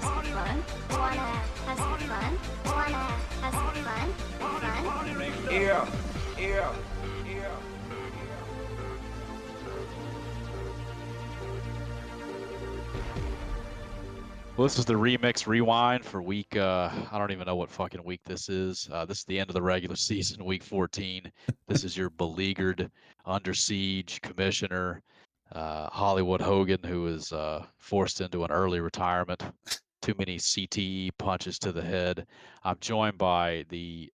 some fun? Wanna have some fun? Wanna have some fun? Fun? Yeah, yeah, yeah. Well, this is the remix rewind for week. I don't even know what fucking week this is. This is the end of the regular season, week 14. This is your beleaguered, under siege commissioner, Hollywood Hogan, who is forced into an early retirement. Too many CTE punches to the head. I'm joined by the,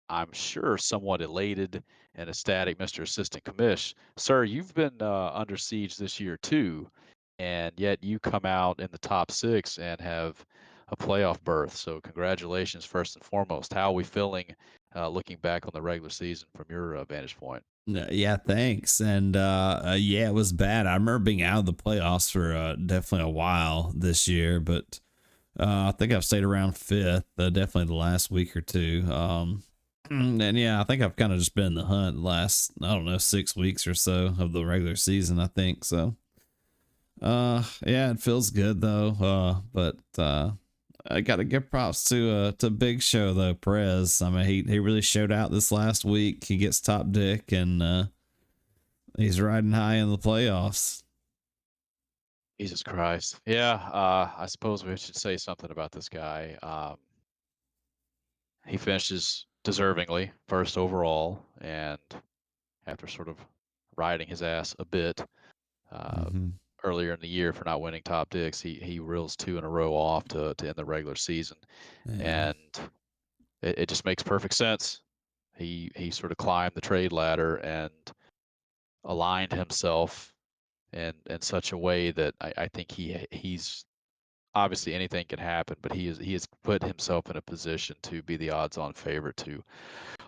I'm sure, somewhat elated and ecstatic Mr. Assistant Commish. Sir, you've been under siege this year too, and yet you come out in the top 6 and have a playoff berth. So congratulations, first and foremost. How are we feeling looking back on the regular season from your vantage point? Yeah, thanks. And yeah, it was bad. I remember being out of the playoffs for definitely a while this year, but I think I've stayed around fifth, definitely the last week or two. And yeah, I think I've kind of just been in the hunt the last, I don't know, 6 weeks or so of the regular season, I think. So, yeah, it feels good though. But I got to give props to Big Show though, Perez. I mean, he really showed out this last week. He gets top dick and he's riding high in the playoffs. Jesus Christ. Yeah, I suppose we should say something about this guy. He finishes deservingly first overall, and after sort of riding his ass a bit Mm-hmm. earlier in the year for not winning top dicks, he reels 2 in a row off to end the regular season, Yeah. and it just makes perfect sense. He sort of climbed the trade ladder and aligned himself in such a way that I think he's obviously anything can happen, but he has put himself in a position to be the odds-on favorite to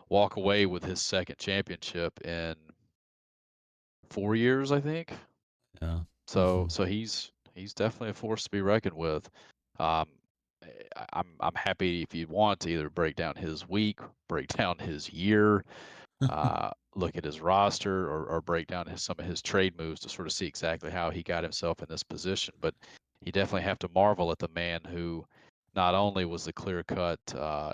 walk away with his second championship in 4 years, I think. Yeah. So he's definitely a force to be reckoned with. Um, I'm happy if you want to either break down his week, break down his year, look at his roster, or break down some of his trade moves to sort of see exactly how he got himself in this position. But you definitely have to marvel at the man who not only was the clear cut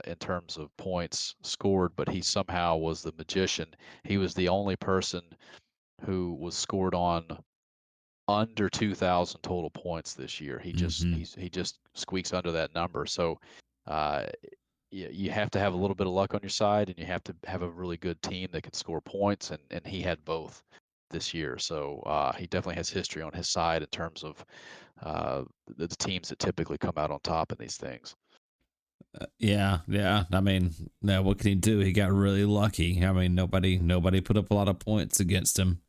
in terms of points scored, but he somehow was the magician. He was the only person who was scored on under 2,000 total points this year. Mm-hmm. He just squeaks under that number. So uh, you have to have a little bit of luck on your side, and you have to have a really good team that can score points, and he had both this year. So he definitely has history on his side in terms of the teams that typically come out on top in these things. Yeah, yeah. I mean, now what can he do? He got really lucky. I mean, nobody put up a lot of points against him.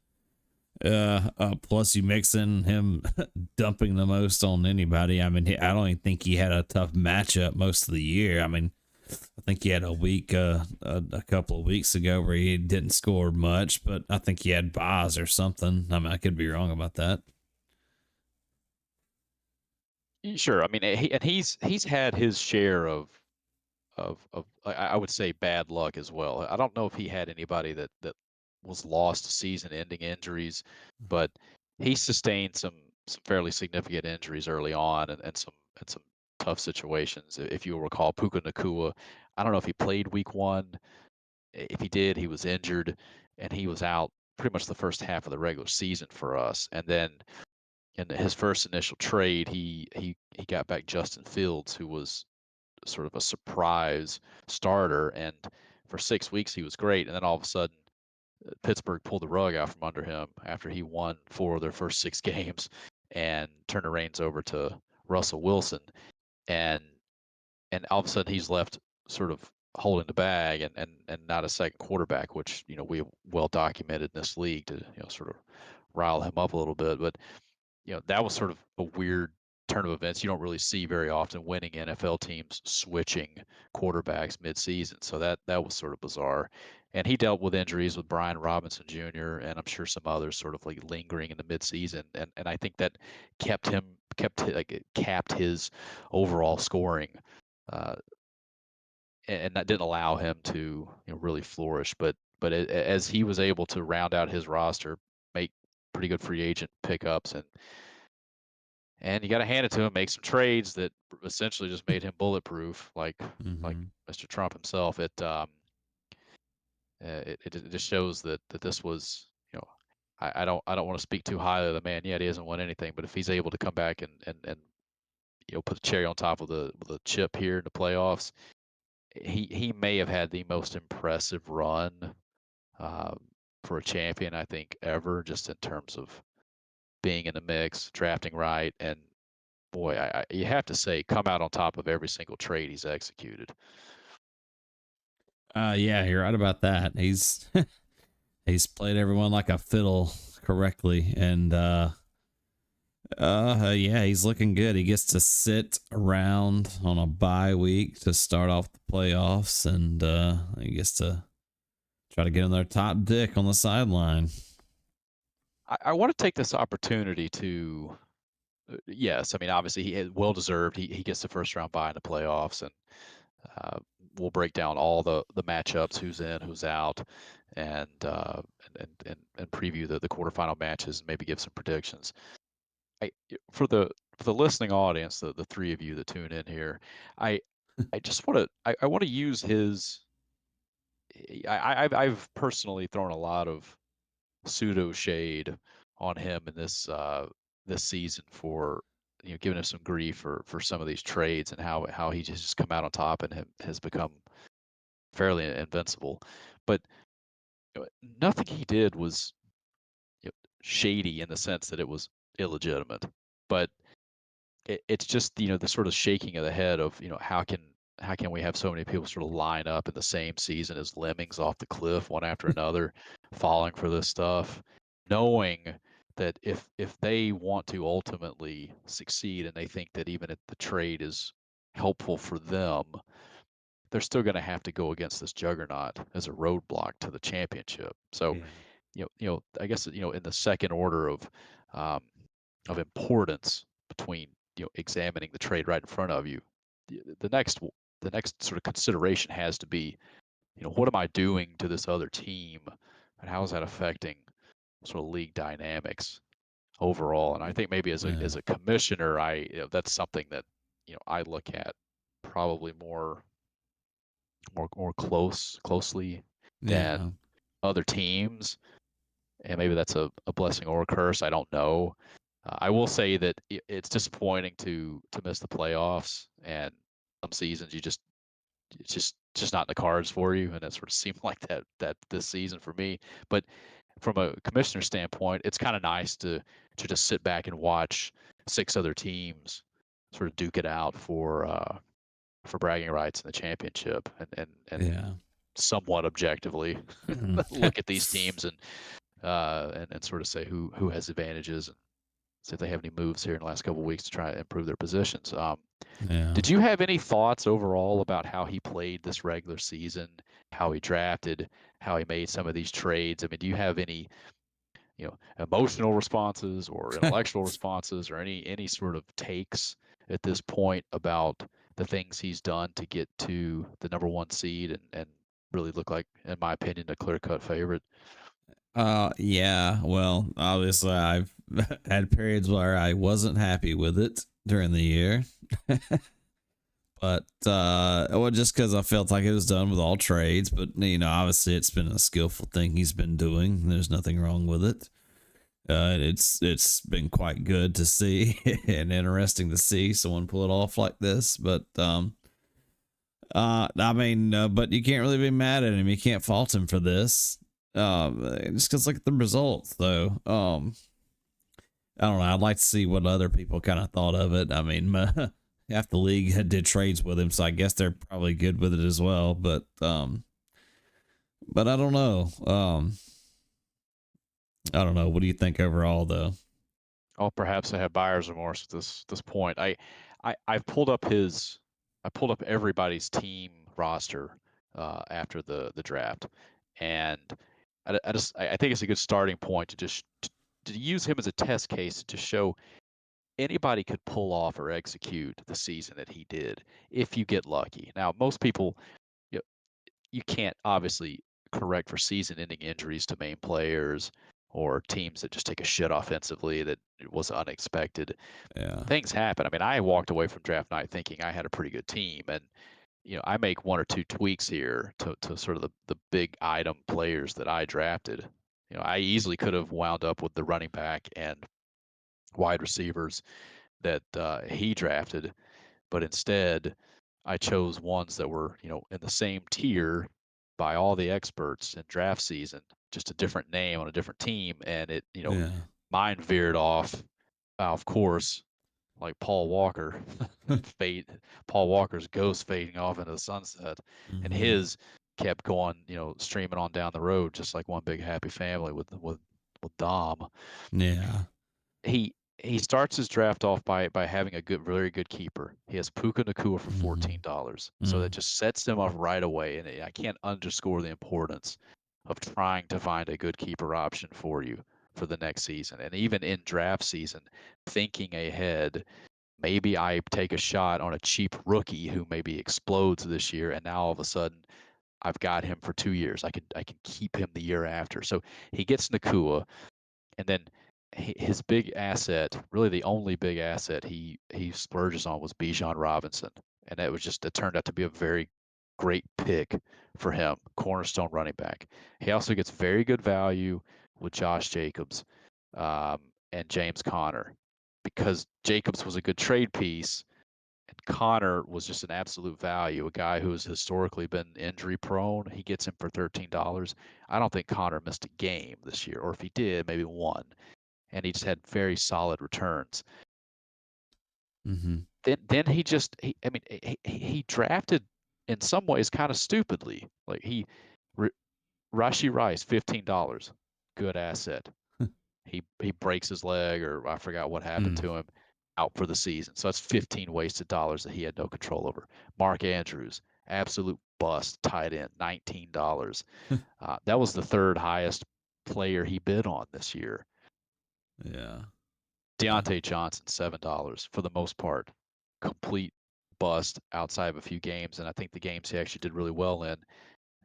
Plus you mix in him dumping the most on anybody. I mean, I don't even think he had a tough matchup most of the year. I mean, I think he had a week, a couple of weeks ago where he didn't score much, but I think he had buys or something. I mean, I could be wrong about that. Sure, I mean, he's had his share of I would say bad luck as well. I don't know if he had anybody that was lost to season-ending injuries, but he sustained some fairly significant injuries early on and some tough situations. If you recall, Puka Nakua, I don't know if he played week 1. If he did, he was injured, and he was out pretty much the first half of the regular season for us. And then in his first initial trade, he got back Justin Fields, who was sort of a surprise starter, and for 6 weeks he was great, and then all of a sudden Pittsburgh pulled the rug out from under him after he won 4 of their first 6 games and turned the reins over to Russell Wilson, and all of a sudden he's left sort of holding the bag and not a second quarterback, which we have well documented in this league to sort of rile him up a little bit, but that was sort of a weird turn of events. You don't really see very often winning NFL teams switching quarterbacks mid-season. So that was sort of bizarre. And he dealt with injuries with Brian Robinson Jr. and I'm sure some others sort of like lingering in the mid-season. And I think that like it capped his overall scoring. Uh, and that didn't allow him to really flourish. But as he was able to round out his roster, make pretty good free agent pickups And you got to hand it to him, make some trades that essentially just made him bulletproof, like Hmm. Mr. Trump himself. It just shows that this was, I don't want to speak too highly of the man yet. He hasn't won anything, but if he's able to come back and put a cherry on top of the chip here in the playoffs, he may have had the most impressive run um, for a champion I think ever, just in terms of being in the mix, drafting right, and boy, you have to say, come out on top of every single trade he's executed. Yeah, you're right about that. He's he's played everyone like a fiddle correctly, and yeah, he's looking good. He gets to sit around on a bye week to start off the playoffs, and he gets to try to get in their top dick on the sideline. I want to take this opportunity to, yes, I mean, obviously he is well deserved. He gets the first round bye in the playoffs, and uh, we'll break down all the matchups, who's in, who's out, and and preview the quarterfinal matches, and maybe give some predictions. For the listening audience, the three of you that tune in here, I just want to I want to use his. I've personally thrown a lot of pseudo shade on him in this season for giving him some grief for some of these trades and how he just come out on top and has become fairly invincible. But nothing he did was shady in the sense that it was illegitimate. But it's just the sort of shaking of the head of how can we have so many people sort of line up in the same season as lemmings off the cliff one after another, falling for this stuff, knowing that if they want to ultimately succeed and they think that even if the trade is helpful for them, they're still going to have to go against this juggernaut as a roadblock to the championship. So, Yeah. I guess in the second order um, of importance between examining the trade right in front of you, the next sort of consideration has to be what am I doing to this other team, and how is that affecting sort of league dynamics overall? And I think maybe as a Yeah. as a commissioner, that's something that I look at probably more closely than Yeah. other teams, and maybe that's a blessing or a curse. I don't know. I will say that it's disappointing to miss the playoffs, and some seasons it's just not in the cards for you, and it sort of seemed like that this season for me. But from a commissioner standpoint, it's kind of nice to just sit back and watch six other teams sort of duke it out for bragging rights in the championship, and Yeah. somewhat objectively look at these teams and sort of say who has advantages and see if they have any moves here in the last couple of weeks to try to improve their positions. Yeah. Did you have any thoughts overall about how he played this regular season, how he drafted, how he made some of these trades? I mean, do you have any emotional responses or intellectual responses or any sort of takes at this point about the things he's done to get to the number one seed and really look like, in my opinion, a clear-cut favorite? Yeah. Well, obviously, I've had periods where I wasn't happy with it during the year. But well, just because I felt like it was done with all trades, but obviously it's been a skillful thing he's been doing. There's nothing wrong with it. It's been quite good to see and interesting to see someone pull it off like this. But I mean, but you can't really be mad at him. You can't fault him for this. Just because look at the results, though. I don't know. I'd like to see what other people kind of thought of it. I mean, half the league did trades with him, so I guess they're probably good with it as well. But I don't know. I don't know. What do you think overall, though? Oh, perhaps I have buyer's remorse at this point. I've pulled up everybody's team roster after the draft, and I think it's a good starting point to just to use him as a test case to show anybody could pull off or execute the season that he did if you get lucky. Now, most people, you, you can't obviously correct for season-ending injuries to main players. or teams that just take a shit offensively that it was unexpected. Yeah. Things happen. I mean, I walked away from draft night thinking I had a pretty good team, and I make one or two tweaks here to sort of the big item players that I drafted. I easily could have wound up with the running back and wide receivers that he drafted, but instead I chose ones that were, in the same tier by all the experts in draft season, just a different name on a different team, and Yeah. mine veered off course like Paul Walker, fade. Paul Walker's ghost fading off into the sunset, and Mm-hmm. his kept going, streaming on down the road, just like one big happy family with Dom. Yeah. He starts his draft off by having a very good keeper. He has Puka Nakua for $14, so that Mm. just sets him up right away. And I can't underscore the importance of trying to find a good keeper option for you for the next season, and even in draft season, thinking ahead. Maybe I take a shot on a cheap rookie who maybe explodes this year, and now all of a sudden I've got him for 2 years. I can keep him the year after. So he gets Nakua, and then his big asset, really the only big asset he splurges on was Bijan Robinson, and it turned out to be a very great pick for him, cornerstone running back. He also gets very good value with Josh Jacobs and James Conner because Jacobs was a good trade piece and Connor was just an absolute value, a guy who has historically been injury prone. He gets him for $13. I don't think Connor missed a game this year, or if he did, maybe one. And he just had very solid returns. Mm-hmm. Then he drafted in some ways kind of stupidly. Like Rashi Rice, $15, good asset. He breaks his leg, or I forgot what happened to him, out for the season. So that's 15 wasted dollars that he had no control over. Mark Andrews, absolute bust, tight end, $19. That was the third highest player he bid on this year. Yeah. Deontay Johnson, $7 for the most part. Complete bust outside of a few games. And I think the games he actually did really well in,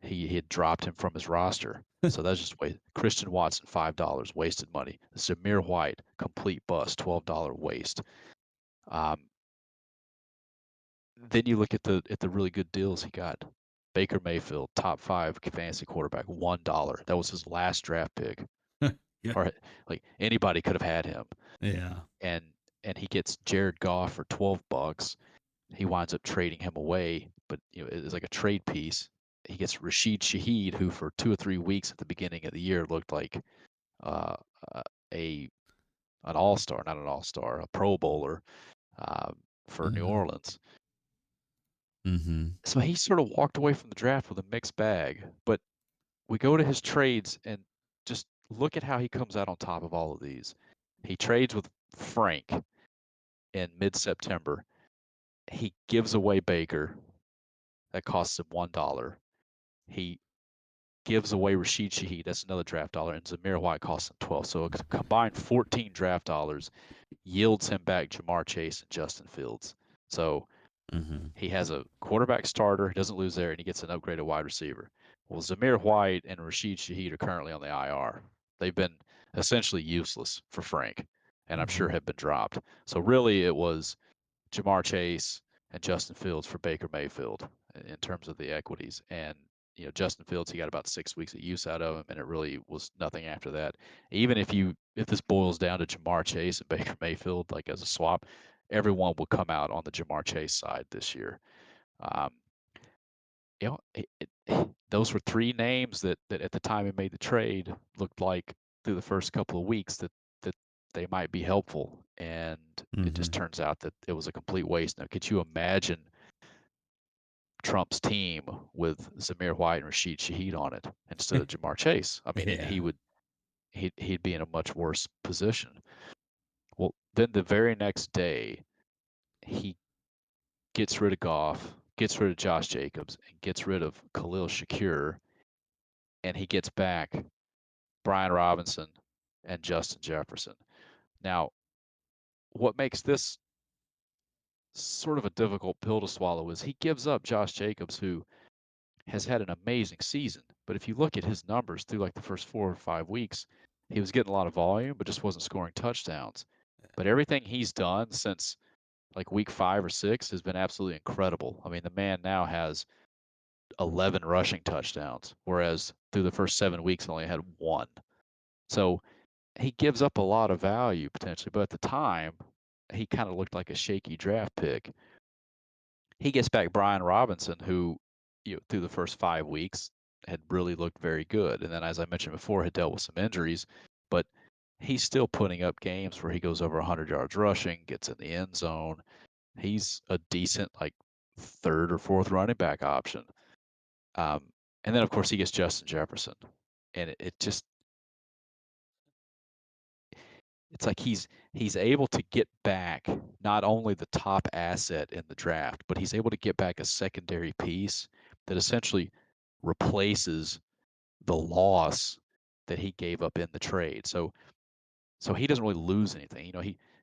he had dropped him from his roster. So that's just waste. Christian Watson, $5, wasted money. Zamir White, complete bust, $12 waste. Then you look at the really good deals he got. Baker Mayfield, top 5 fantasy quarterback, $1. That was his last draft pick. Yeah. Or like anybody could have had him. Yeah. And he gets Jared Goff for $12. He winds up trading him away, but it's like a trade piece. He gets Rashid Shaheed, who for 2 or 3 weeks at the beginning of the year looked like uh, an all-star, not an all-star, a Pro Bowler for New Orleans. Mm-hmm. So he sort of walked away from the draft with a mixed bag. But we go to his trades and just look at how he comes out on top of all of these. He trades with Frank in mid-September. He gives away Baker. That costs him $1. He gives away Rashid Shaheed. That's another draft dollar. And Zamir White costs him 12. So a combined 14 draft dollars yields him back Jamar Chase and Justin Fields. So he has a quarterback starter. He doesn't lose there, and he gets an upgraded wide receiver. Well, Zamir White and Rashid Shaheed are currently on the IR. They've been essentially useless for Frank, and I'm sure have been dropped. So really, it was Jamar Chase and Justin Fields for Baker Mayfield in terms of the equities. And Justin Fields, he got about 6 weeks of use out of him, and it really was nothing after that. Even if this boils down to Jamar Chase and Baker Mayfield, like as a swap, everyone will come out on the Jamar Chase side this year. Those were 3 names that at the time he made the trade looked like through the first couple of weeks that they might be helpful, and it just turns out that it was a complete waste. Now, could you imagine Trump's team with Zamir White and Rashid Shaheed on it instead of Jamar Chase? I mean, he'd be in a much worse position. Well, then the very next day, he gets rid of Goff, gets rid of Josh Jacobs, and gets rid of Khalil Shakir, and he gets back Brian Robinson and Justin Jefferson. Now, what makes this sort of a difficult pill to swallow is he gives up Josh Jacobs, who has had an amazing season. But if you look at his numbers through like the first 4 or 5 weeks, He was getting a lot of volume, but just wasn't scoring touchdowns. But everything he's done since like week 5 or 6 has been absolutely incredible. I mean, the man now has 11 rushing touchdowns, whereas through the first 7 weeks only had 1. So he gives up a lot of value potentially, but at the time, he kind of looked like a shaky draft pick. He gets back Brian Robinson, who, through the first 5 weeks had really looked very good, and then as I mentioned before, had dealt with some injuries, but he's still putting up games where he goes over 100 yards rushing, gets in the end zone. He's a decent like third or fourth running back option. And then of course he gets Justin Jefferson, and it just it's like he's able to get back not only the top asset in the draft, but he's able to get back a secondary piece that essentially replaces the loss that he gave up in the trade. So he doesn't really lose anything.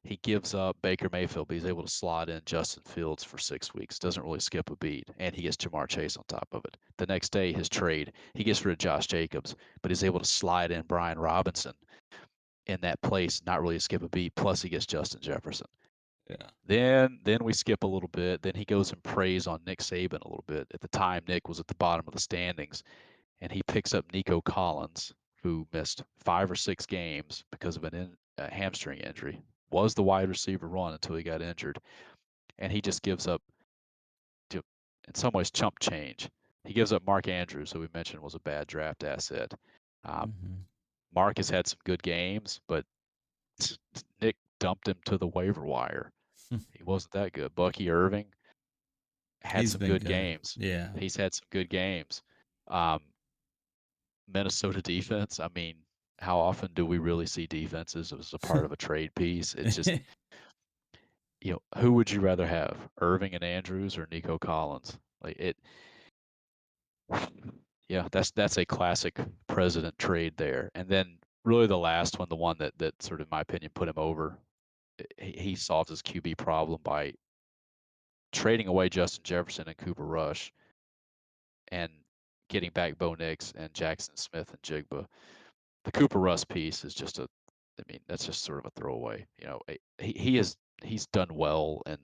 He gives up Baker Mayfield, but he's able to slot in Justin Fields for 6 weeks. Doesn't really skip a beat, and he gets Jamar Chase on top of it. The next day, his trade, he gets rid of Josh Jacobs, but he's able to slide in Brian Robinson in that place, not really skip a beat. Plus, he gets Justin Jefferson. Yeah. Then we skip a little bit. Then he goes and preys on Nick Saban a little bit. At the time, Nick was at the bottom of the standings, and he picks up Nico Collins, who missed 5 or 6 games because of a hamstring injury. Was the wide receiver one until he got injured, and he just gives up, in some ways, chump change. He gives up Mark Andrews, who we mentioned was a bad draft asset. Mark has had some good games, but Nick dumped him to the waiver wire. He wasn't that good. Bucky Irving had He's some been good good. games. Yeah. He's had some good games. Minnesota defense, I mean, how often do we really see defenses as a part of a trade piece? It's just, who would you rather have, Irving and Andrews or Nico Collins? Yeah, that's a classic president trade there. And then really the last one, the one that sort of, in my opinion, put him over, he solved his QB problem by trading away Justin Jefferson and Cooper Rush and getting back Bo Nix and Jackson Smith and Jigba. The Cooper Rush piece is just that's just sort of a throwaway. He's done well, and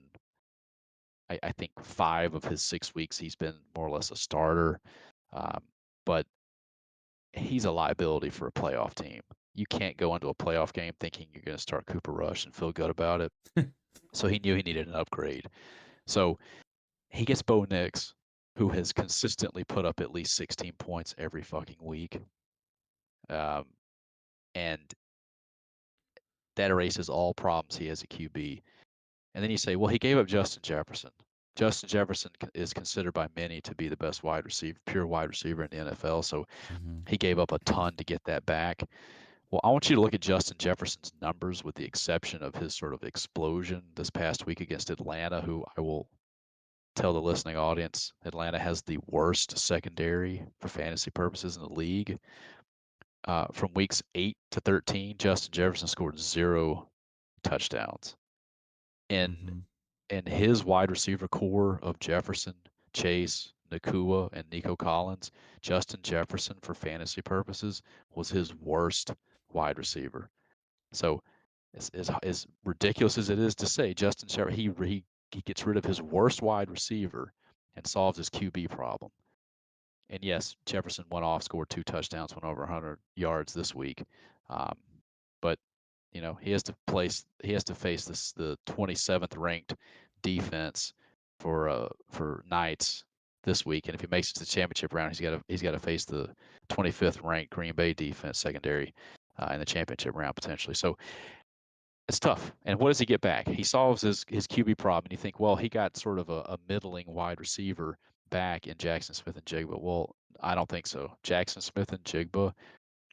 I think 5 of his 6 weeks he's been more or less a starter, but he's a liability for a playoff team. You can't go into a playoff game thinking you're going to start Cooper Rush and feel good about it. So he knew he needed an upgrade. So he gets Bo Nix, who has consistently put up at least 16 points every fucking week. And that erases all problems he has at QB. And then you say, well, he gave up Justin Jefferson. Justin Jefferson is considered by many to be the best wide receiver, pure wide receiver in the NFL. So he gave up a ton to get that back. Well, I want you to look at Justin Jefferson's numbers with the exception of his sort of explosion this past week against Atlanta, who I will tell the listening audience, Atlanta has the worst secondary for fantasy purposes in the league. From weeks 8 to 13, Justin Jefferson scored 0 touchdowns. In his wide receiver core of Jefferson, Chase, Nakua, and Nico Collins, Justin Jefferson, for fantasy purposes, was his worst wide receiver. So, as ridiculous as it is to say, Justin Jefferson, he gets rid of his worst wide receiver and solves his QB problem. And yes, Jefferson went off, scored 2 touchdowns, went over 100 yards this week. But he has to face the 27th ranked defense for Knights this week, and if he makes it to the championship round, he's got to face the 25th ranked Green Bay defense secondary in the championship round potentially. So it's tough. And what does he get back? He solves his QB problem, and you think, well, he got sort of a middling wide receiver back in Jackson Smith and Jigba. Well, I don't think so. Jackson Smith and Jigba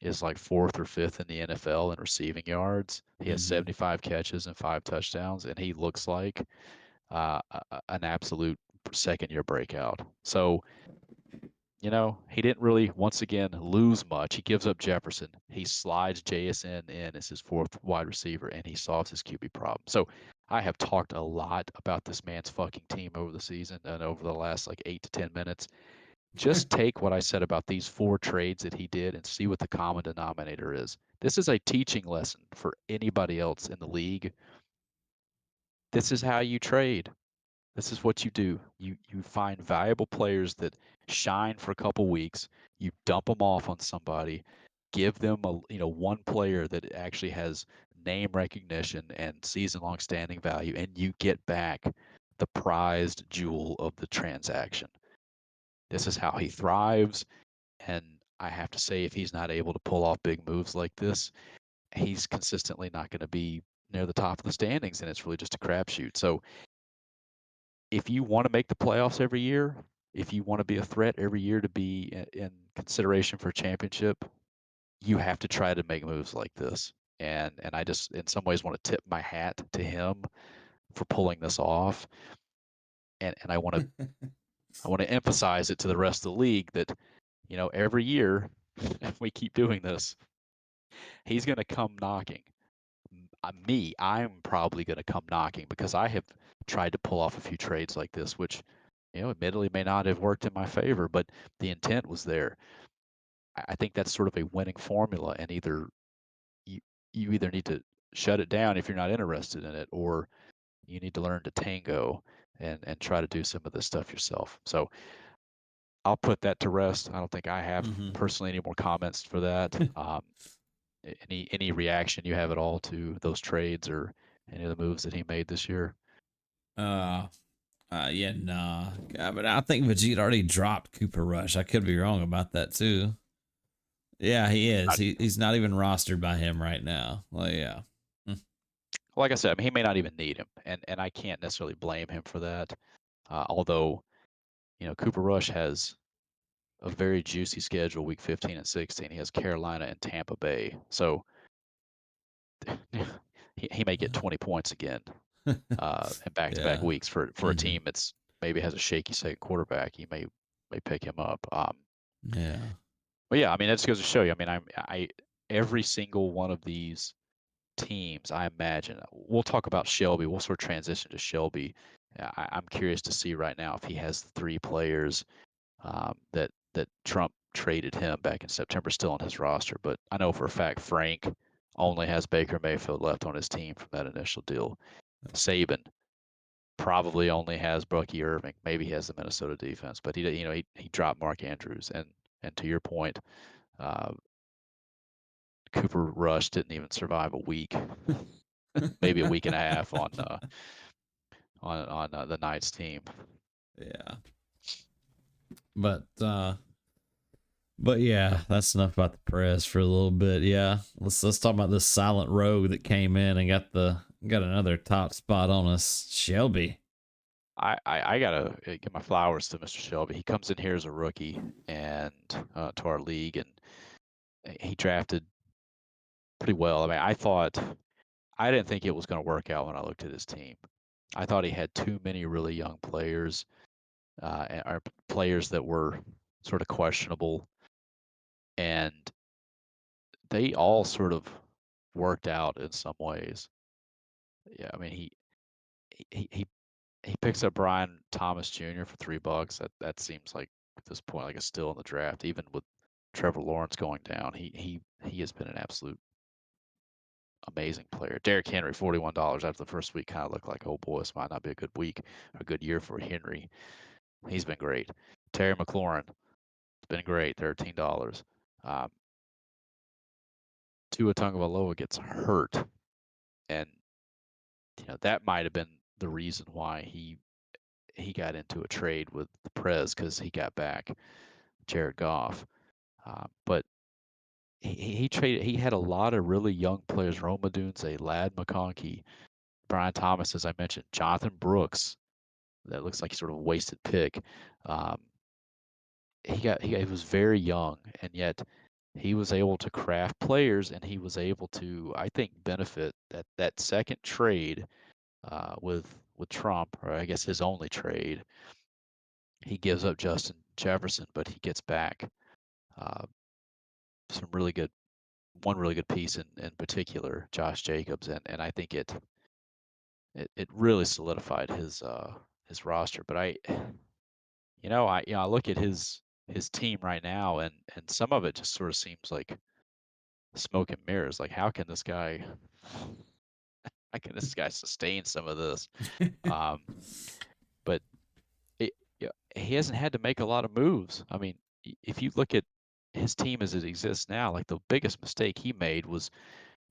is like 4th or 5th in the NFL in receiving yards. He has 75 catches and 5 touchdowns, and he looks like an absolute second-year breakout. So, he didn't really, once again, lose much. He gives up Jefferson. He slides JSN in as his 4th wide receiver, and he solves his QB problem. So I have talked a lot about this man's fucking team over the season and over the last like 8 to 10 minutes. Just take what I said about these 4 trades that he did and see what the common denominator is. this is a teaching lesson for anybody else in the league. This is how you trade. This is what you do. You find valuable players that shine for a couple weeks. You dump them off on somebody, give them one player that actually has name recognition and season-long standing value, and you get back the prized jewel of the transaction. This is how he thrives, and I have to say, if he's not able to pull off big moves like this, he's consistently not going to be near the top of the standings, and it's really just a crapshoot. So if you want to make the playoffs every year, if you want to be a threat every year to be in consideration for a championship, you have to try to make moves like this. And I just in some ways want to tip my hat to him for pulling this off. And I want to emphasize it to the rest of the league that, every year if we keep doing this, he's going to come knocking. I'm probably going to come knocking because I have tried to pull off a few trades like this, which, admittedly may not have worked in my favor, but the intent was there. I think that's sort of a winning formula, and either you either need to shut it down if you're not interested in it, or you need to learn to tango and try to do some of this stuff yourself. So I'll put that to rest. I don't think I have personally any more comments for that. Any reaction you have at all to those trades or any of the moves that he made this year? Yeah, nah. But I think Vegeta already dropped Cooper Rush. I could be wrong about that too. Yeah, he is. He's not even rostered by him right now. Well, yeah. Like I said, I mean, he may not even need him, and I can't necessarily blame him for that. Although, Cooper Rush has a very juicy schedule, week 15 and 16. He has Carolina and Tampa Bay, so he may get 20 points again in back-to-back Yeah. weeks for a team that's maybe has a shaky second quarterback. You may pick him up. Yeah. But yeah, I mean, that just goes to show you. I mean, I every single one of these teams, I imagine. We'll talk about Shelby. We'll sort of transition to Shelby. I'm curious to see right now if he has the 3 players that Trump traded him back in September still on his roster. But I know for a fact Frank only has Baker Mayfield left on his team from that initial deal. Saban probably only has Bucky Irving. Maybe he has the Minnesota defense, but he dropped Mark Andrews. And to your point, Cooper Rush didn't even survive a week, maybe a week and a half on the Knights team. Yeah. But yeah, that's enough about the press for a little bit. Yeah, let's talk about this silent rogue that came in and got another top spot on us, Shelby. I gotta give my flowers to Mr. Shelby. He comes in here as a rookie and to our league, and he drafted pretty well. I mean, I didn't think it was going to work out when I looked at his team. I thought he had too many really young players, or players that were sort of questionable, and they all sort of worked out in some ways. Yeah, I mean, he picks up Brian Thomas Jr. for $3. That seems like at this point like a steal in the draft, even with Trevor Lawrence going down. He has been an absolute amazing player. Derrick Henry, $41 after the first week, kind of looked like, oh boy, this might not be a good week or a good year for Henry. He's been great. Terry McLaurin, it's been great, $13. Tua Tagovailoa gets hurt, and that might have been the reason why he got into a trade with the Prez, because he got back Jared Goff. But he traded. He had a lot of really young players: Rome Odunze, Ladd McConkey, Brian Thomas, as I mentioned, Jonathan Brooks. That looks like sort of a wasted pick. He was very young, and yet he was able to craft players, and he was able to, I think, benefit that second trade with Trump, or I guess his only trade. He gives up Justin Jefferson, but he gets back some really good, one really good piece in particular, Josh Jacobs, and I think it really solidified his roster. But I look at his team right now, and some of it just sort of seems like smoke and mirrors. Like, how can this guy sustain some of this? Um, but yeah, he hasn't had to make a lot of moves. I mean, if you look at his team as it exists now, like the biggest mistake he made was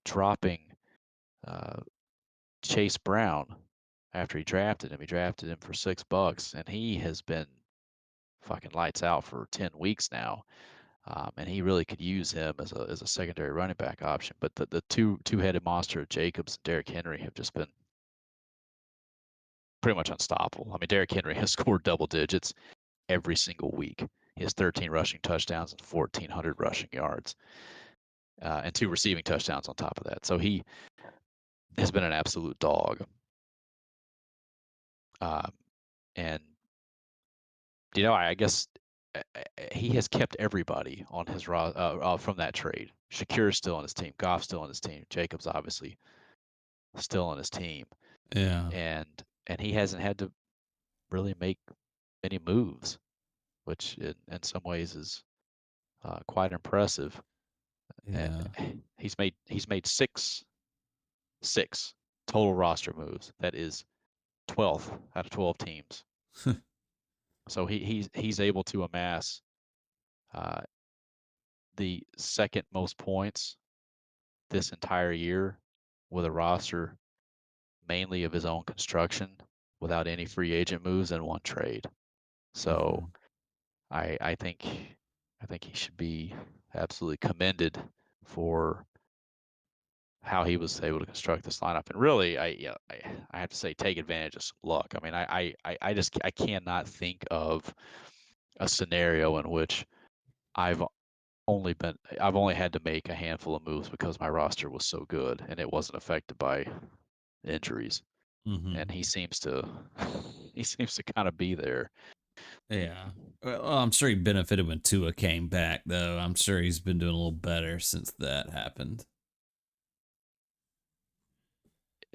dropping uh, Chase Brown after he drafted him. He drafted him for $6, and he has been fucking lights out for 10 weeks now. And he really could use him as a secondary running back option. But the two-headed monster of Jacobs and Derrick Henry have just been pretty much unstoppable. I mean, Derrick Henry has scored double digits every single week. He has 13 rushing touchdowns and 1,400 rushing yards, and 2 receiving touchdowns on top of that. So he has been an absolute dog. And I guess he has kept everybody on his from that trade. Shakur's still on his team. Goff's still on his team. Jacobs obviously still on his team, Yeah. and he hasn't had to really make any moves, which in some ways is quite impressive. And Yeah. he's made six total roster moves. That is 12th out of 12 teams. So he's able to amass the second most points this entire year with a roster mainly of his own construction without any free agent moves and one trade. So I think he should be absolutely commended for how he was able to construct this lineup. And really, I have to say, take advantage of some luck. I mean, I cannot think of a scenario in which I've I've only had to make a handful of moves because my roster was so good and it wasn't affected by injuries. Mm-hmm. And he seems to kind of be there. Yeah. Well, I'm sure he benefited when Tua came back, though. I'm sure he's been doing a little better since that happened.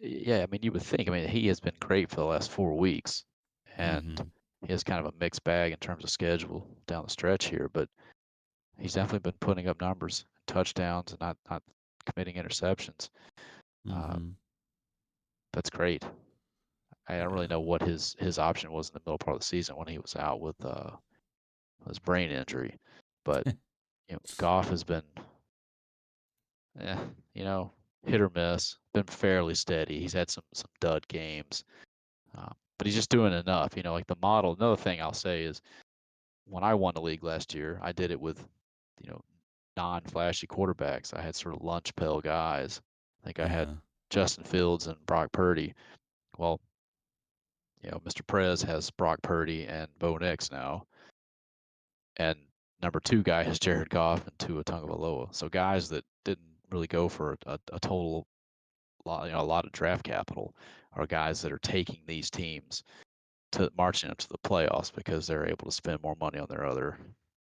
Yeah, I mean, you would think. I mean, he has been great for the last 4 weeks, and Mm-hmm. he has kind of a mixed bag in terms of schedule down the stretch here. But he's definitely been putting up numbers, touchdowns, and not committing interceptions. Mm-hmm. That's great. I don't really Yeah. know what his option was in the middle part of the season when he was out with his brain injury, but Goff has been, eh, hit or miss. Been fairly steady. He's had some dud games, but he's just doing enough. Like the model. Another thing I'll say is when I won the league last year, I did it with, you know, non-flashy quarterbacks. I had sort of lunch pail guys. I think I had Yeah. Justin Fields and Brock Purdy. Well, Mr. Prez has Brock Purdy and Bo Nix now, and number 2 guy is Jared Goff and Tua Tagovailoa. So guys that didn't really go for a total lot, a lot of draft capital, are guys that are taking these teams to marching up to the playoffs because they're able to spend more money on their other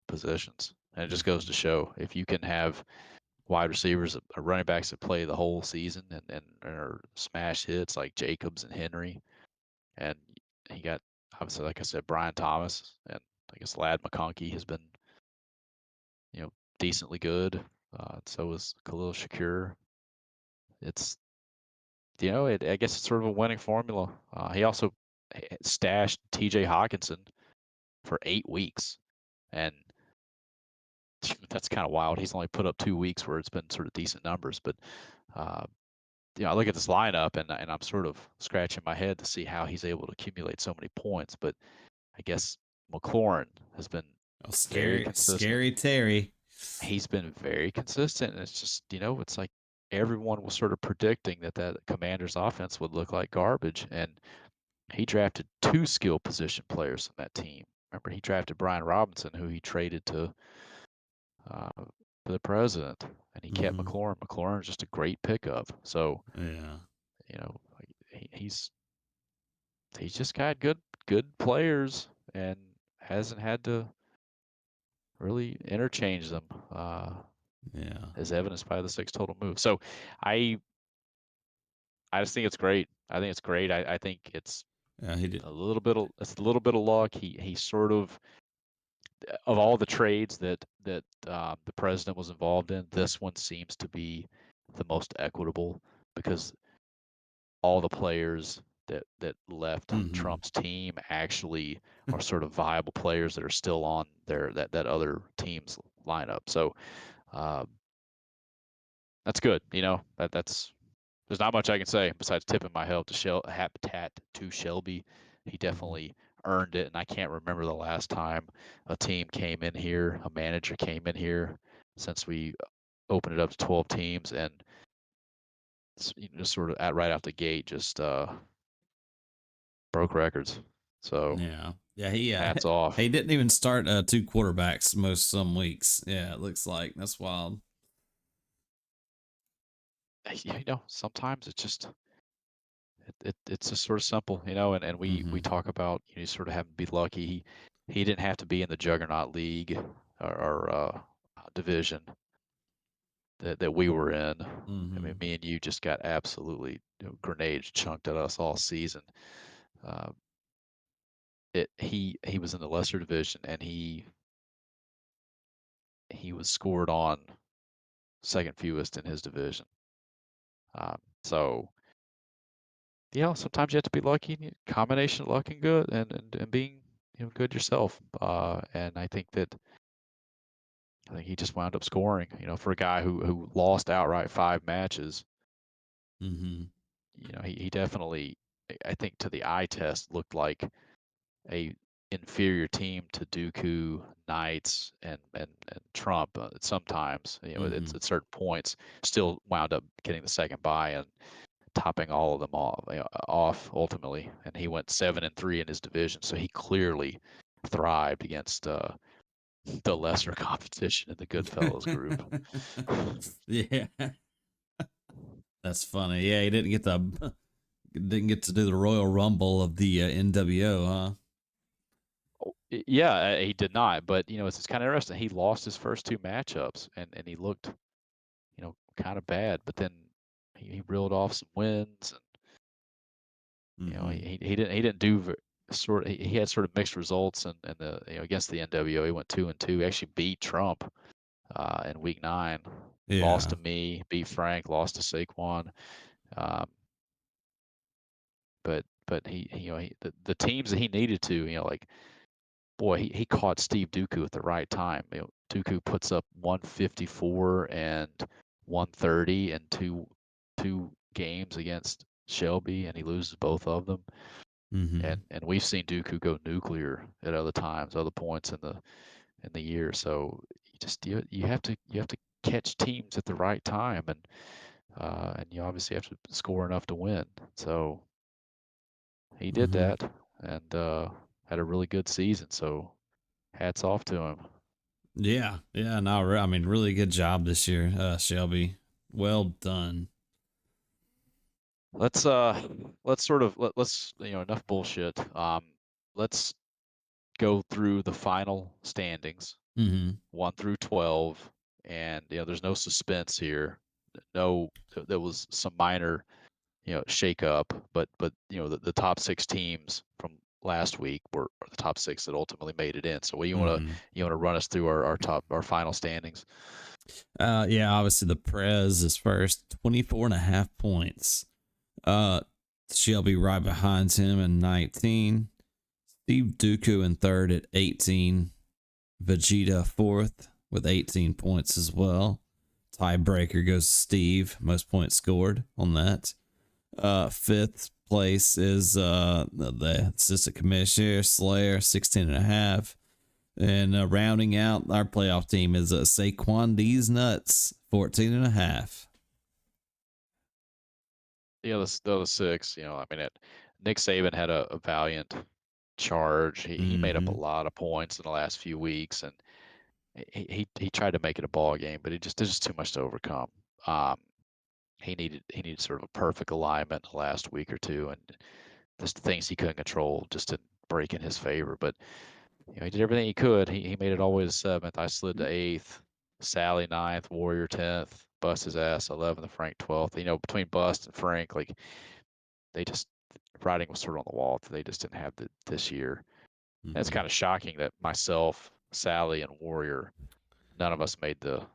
positions. And it just goes to show if you can have wide receivers or running backs that play the whole season and are smash hits like Jacobs and Henry, and he got obviously, like I said, Brian Thomas, and I guess Lad McConkey has been, decently good. So was Khalil Shakur. It's I guess it's sort of a winning formula. He also stashed T.J. Hawkinson for 8 weeks, and that's kind of wild. He's only put up 2 weeks where it's been sort of decent numbers, but uh, I look at this lineup and I'm sort of scratching my head to see how he's able to accumulate so many points. But I guess McLaurin has been Oh, very scary, consistent. scary Terry. He's been very consistent, and it's just it's like everyone was sort of predicting that Commanders offense would look like garbage, and he drafted 2 skill position players on that team. Remember, he drafted Brian Robinson, who he traded to the president, and he kept Mm-hmm. McLaurin. McLaurin's just a great pickup. So, Yeah. he's just got good players and hasn't had to really interchange them, Yeah. as evidenced by the 6 total moves. So, I I just think it's great. I think it's great. I think it's Yeah. He did. a little bit of luck. He sort of of all the trades that the president was involved in, this one seems to be the most equitable because all the players that left Mhm. Trump's team actually are sort of viable players that are still on that other team's lineup. So um, that's good. That's there's not much I can say besides tipping my hat to Shelby. He definitely earned it, and I can't remember the last time a team came in here, a manager came in here since we opened it up to 12 teams, and just sort of right out the gate just broke records. So Yeah. He hats off. he didn't even start 2 quarterbacks some weeks. Yeah, it looks like that's wild. Sometimes it's just it's just sort of simple, and we Mhm. talk about you sort of having to be lucky. He didn't have to be in the Juggernaut League or division that we were in. I mean, Mhm. me and you just got absolutely grenades chunked at us all season. Uh, he was in the lesser division and he was scored on second fewest in his division. So sometimes you have to be lucky, combination of luck and good and being good yourself. And I think he just wound up scoring. For a guy who lost outright 5 matches, Mhm. he definitely, I think to the eye test looked like a inferior team to Dooku, Knights, and Trump. Sometimes, Mhm. at certain points, still wound up getting the second bye and topping all of them off ultimately. And he went 7-3 in his division, so he clearly thrived against the lesser competition in the Goodfellas group. Yeah. That's funny. Yeah, he didn't get to do the Royal Rumble of the NWO, huh? Yeah, he did not. But it's kind of interesting. He lost his first 2 matchups, and he looked, kind of bad. But then he reeled off some wins, and Mhm. he didn't do he had sort of mixed results, and the against the NWO he went 2-2. He actually beat Trump in week 9. Lost Yeah. to me, beat Frank, lost to Saquon. Um, but the teams that he needed to, like boy, he caught Steve Dooku at the right time. Dooku puts up 154 and 130 in two games against Shelby, and he loses both of them. And Mhm. and we've seen Dooku go nuclear at other times, other points in the year. So you have to catch teams at the right time, and you obviously have to score enough to win. So he did Mhm. that and had a really good season. So hats off to him. Yeah. Yeah, no, I mean really good job this year, Shelby. Well done. Let's sort of let's enough bullshit. Let's go through the final standings, Mhm. 1 through 12, and there's no suspense here. No, there was some minor shake up, but the top 6 teams from last week are the top 6 that ultimately made it in. So what do Mhm. you want to run us through our final standings? Yeah, obviously the Prez is first, 24.5 points. Uh, Shelby right behind him in 19. Steve Dooku in third at 18. Vegeta fourth with 18 points as well. Tiebreaker goes to Steve, most points scored on that. Fifth place is the assistant commissioner Slayer, 16.5. And rounding out our playoff team is Saquon D's Nuts, 14.5. The other 6, I mean, Nick Saban had a valiant charge. He made up a Mm-hmm. lot of points in the last few weeks, and he tried to make it a ball game, but there's just too much to overcome. Um, he needed sort of a perfect alignment the last week or two, and just things he couldn't control just didn't break in his favor. But he did everything he could. He made it all the way to 7th. I slid to 8th. Sally 9th, Warrior 10th, Bust his ass 11th, Frank 12th. Between Bust and Frank, like they just writing was sort of on the wall. They just didn't have this year. And it's Mm-hmm. kind of shocking that myself, Sally and Warrior, none of us made the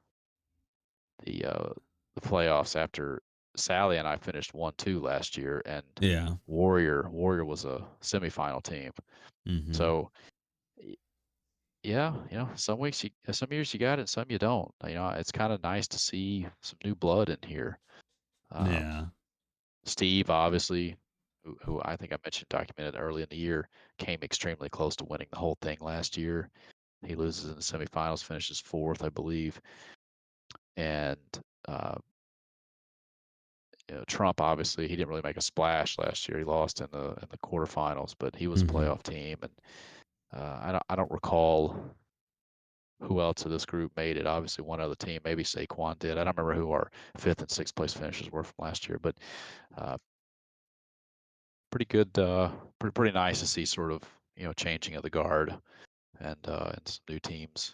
playoffs after Sally and I finished 1-2 last year, and Yeah. Warrior was a semifinal team. Mm-hmm. So yeah, some weeks some years you got it, some you don't. It's kind of nice to see some new blood in here. Yeah. Steve, obviously, who I think I mentioned documented early in the year, came extremely close to winning the whole thing last year. He loses in the semifinals, finishes 4th, I believe. And uh, Trump, obviously, he didn't really make a splash last year. He lost in the quarterfinals, but he was a Mm-hmm. playoff team, and I don't recall who else of this group made it. Obviously, one other team, maybe Saquon did. I don't remember who our 5th and 6th place finishers were from last year, but uh, pretty good, pretty nice to see sort of changing of the guard and some new teams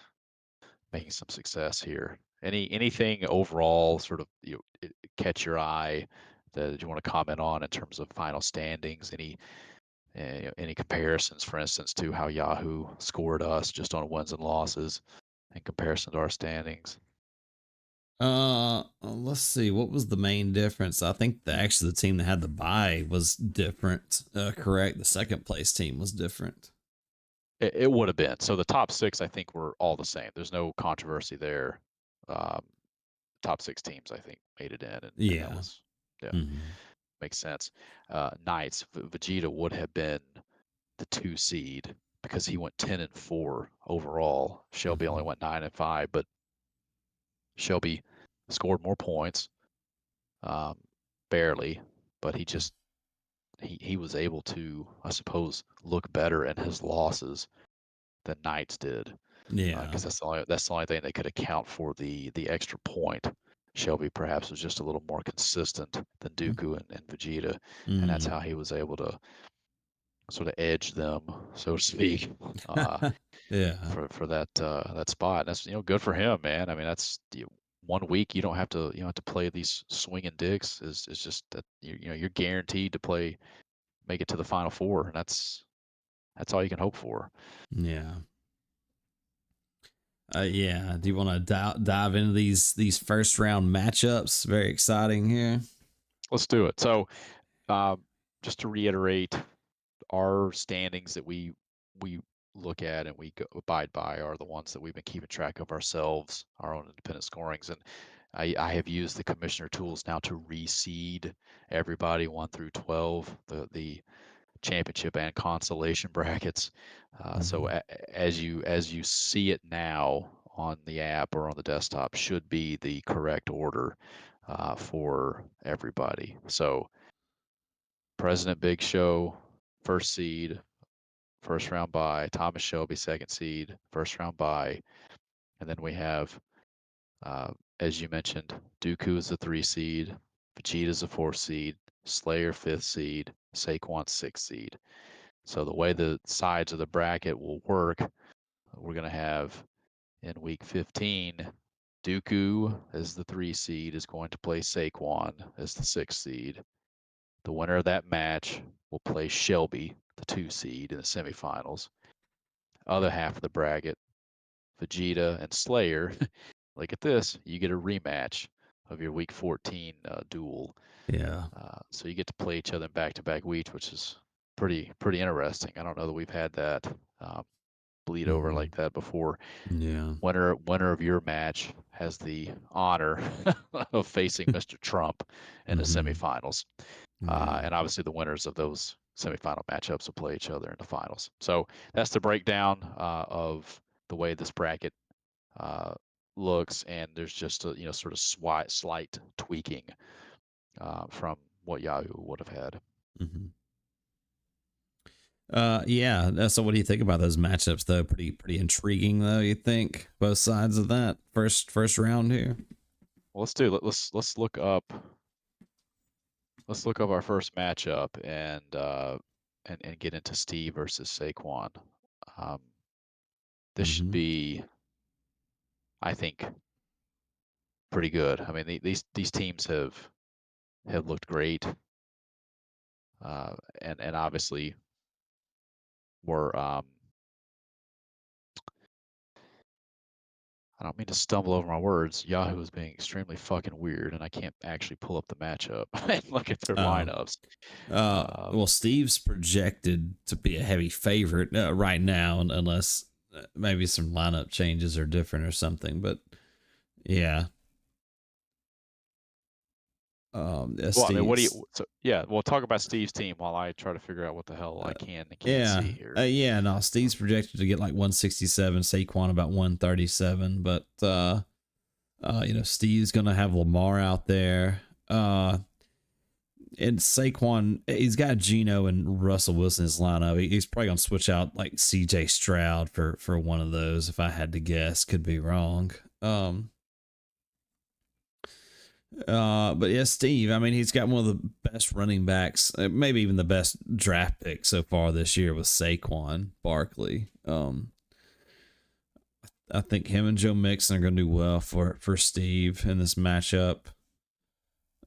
making some success here. Anything overall sort of catch your eye that you want to comment on in terms of final standings? Any comparisons, for instance, to how Yahoo scored us just on wins and losses in comparison to our standings? Let's see. What was the main difference? I think actually the team that had the bye was different. Correct. The second place team was different. It would have been. So the top 6, I think, were all the same. There's no controversy there. Um, top 6 teams, I think, made it in, and that Yeah. was, yeah, Mm-hmm. makes sense. Knights, Vegeta would have been the 2 seed because he went 10-4 overall. Shelby only Mm-hmm. went 9-5, but Shelby scored more points, um, barely, but he was able to, I suppose, look better in his losses than Knights did, Yeah. because that's the only thing that could account for the extra point. Shelby perhaps was just a little more consistent than Dooku and Vegeta, and that's Mm-hmm. how he was able to sort of edge them, so to speak, uh, Yeah. for that spot. And that's good for him, man. I mean, that's 1 week you don't have to play these swinging dicks. Is just that you're guaranteed to make it to the final 4, and that's all you can hope for. Yeah. Yeah. Do you want to dive into these first round matchups? Very exciting here. Let's do it. So, just to reiterate, our standings that we look at and we abide by are the ones that we've been keeping track of ourselves, our own independent scorings. And I have used the commissioner tools now to reseed everybody 1 through 12, the championship and consolation brackets. So Mm-hmm. as you see it now on the app or on the desktop, should be the correct order for everybody. So President Big Show, 1st seed, 1st round bye. Thomas Shelby, 2nd seed, 1st round bye. And then we have, as you mentioned, Dooku is the 3 seed, Vegeta's the 4th seed, Slayer 5th seed, Saquon 6th seed. So the way the sides of the bracket will work, we're going to have in week 15, Dooku as the 3 seed is going to play Saquon as the 6th seed. The winner of that match will play Shelby, the 2 seed, in the semifinals. Other half of the bracket, Vegeta and Slayer. Look at this. You get a rematch of your week 14 duel. Yeah. So you get to play each other in back-to-back weeks, which is pretty interesting. I don't know that we've had that bleed over Mm-hmm. like that before. Yeah. Winner of your match has the honor of facing Mr. Trump in the Mm-hmm. semifinals. Yeah. And obviously the winners of those semifinal matchups will play each other in the finals. So that's the breakdown of the way this bracket uh, looks, and there's just a sort of slight tweaking from what Yahoo would have had. Mm-hmm. Yeah. So, what do you think about those matchups, though? Pretty intriguing, though. You think both sides of that first round here? Well, let's look up our first matchup and get into Steve versus Saquon. Um, this should Mm-hmm. be, I think, pretty good. I mean, these teams have looked great, and obviously were I don't mean to stumble over my words. Yahoo is being extremely fucking weird, and I can't actually pull up the matchup and look at their Um, lineups. well, Steve's projected to be a heavy favorite right now, unless maybe some lineup changes are different or something. But yeah. Well, I mean, what do you? Steve's. So, yeah, well, talk about Steve's team while I try to figure out what the hell I can and can't Yeah, see here. yeah. No, Steve's projected to get like 167. Saquon about 137. But Steve's gonna have Lamar out there. And Saquon, he's got Geno and Russell Wilson in his lineup. He's probably gonna switch out like C.J. Stroud for one of those. If I had to guess, could be wrong. But yeah, Steve, I mean, he's got one of the best running backs, maybe even the best draft pick so far this year with Saquon Barkley. I think him and Joe Mixon are going to do well for Steve in this matchup.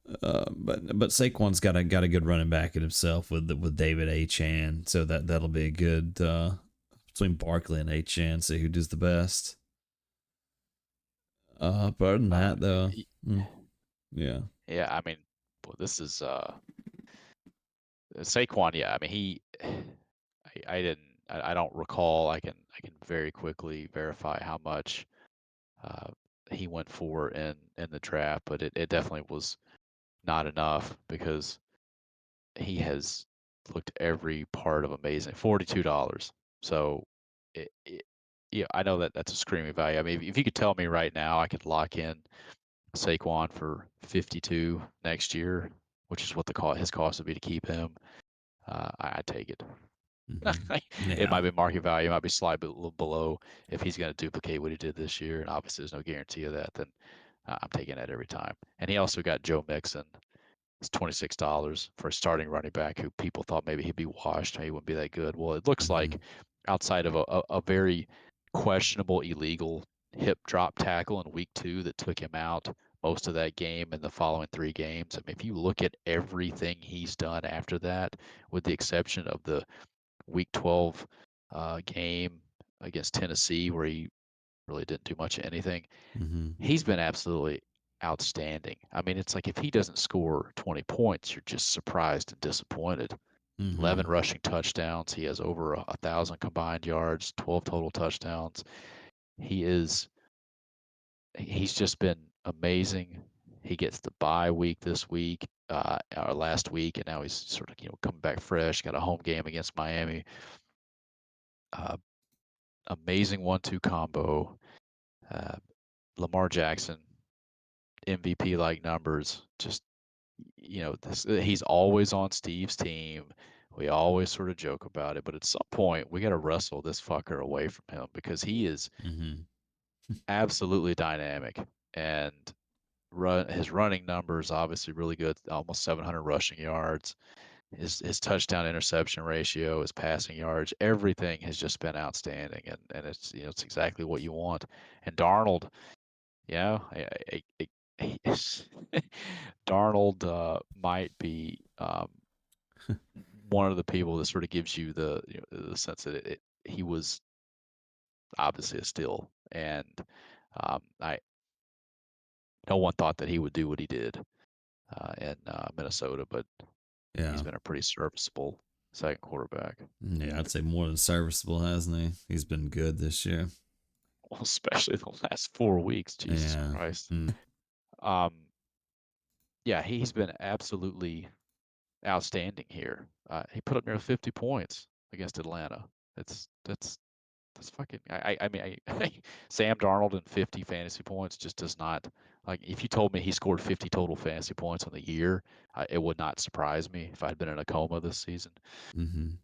But Saquon's got a good running back in himself with David Achane, so that'll be a good between Barkley and Achane. See who does the best. But other than that, though. Yeah. Yeah, I mean, well, this is Saquon. Yeah, I mean, I don't recall. I can very quickly verify how much he went for in the draft, but it definitely was not enough because he has looked every part of amazing. $42. So, yeah, I know that's a screaming value. I mean, if you could tell me right now, I could lock in Saquon for 52 next year, which is what his cost would be to keep him. I'd take it. Mm-hmm. It might be market value, it might be slightly below if he's going to duplicate what he did this year, and obviously there's no guarantee of that. Then I'm taking that every time. And he also got Joe Mixon. It's $26 for a starting running back who people thought maybe he'd be washed, he wouldn't be that good. Well, it looks like outside of a very questionable illegal hip drop tackle in week 2 that took him out most of that game and the following 3 games. I mean, if you look at everything he's done after that, with the exception of the week 12 game against Tennessee where he really didn't do much of anything, he's been absolutely outstanding. I mean, it's like if he doesn't score 20 points, you're just surprised and disappointed. 11 rushing touchdowns. He has over 1,000 combined yards, 12 total touchdowns. He's just been amazing. He gets the bye week this week, or last week, and now he's sort of coming back fresh. Got a home game against Miami. Amazing 1-2 combo. Lamar Jackson, MVP like numbers. Just he's always on Steve's team. We always sort of joke about it, but at some point we got to wrestle this fucker away from him because he is absolutely dynamic, and his running numbers obviously really good, almost 700 rushing yards. His touchdown interception ratio, his passing yards, everything has just been outstanding, and it's it's exactly what you want. And Darnold, Darnold might be one of the people that sort of gives you the sense that he was obviously a steal, and no one thought that he would do what he did in Minnesota, but he's been a pretty serviceable second quarterback. Yeah, I'd say more than serviceable, hasn't he? He's been good this year. Well, especially the last 4 weeks. Jesus Christ. Yeah, he's been absolutely outstanding here. He put up near 50 points against Atlanta. That's fucking. I mean, Sam Darnold and 50 fantasy points just does not. Like, if you told me he scored 50 total fantasy points on the year, it would not surprise me if I'd been in a coma this season. And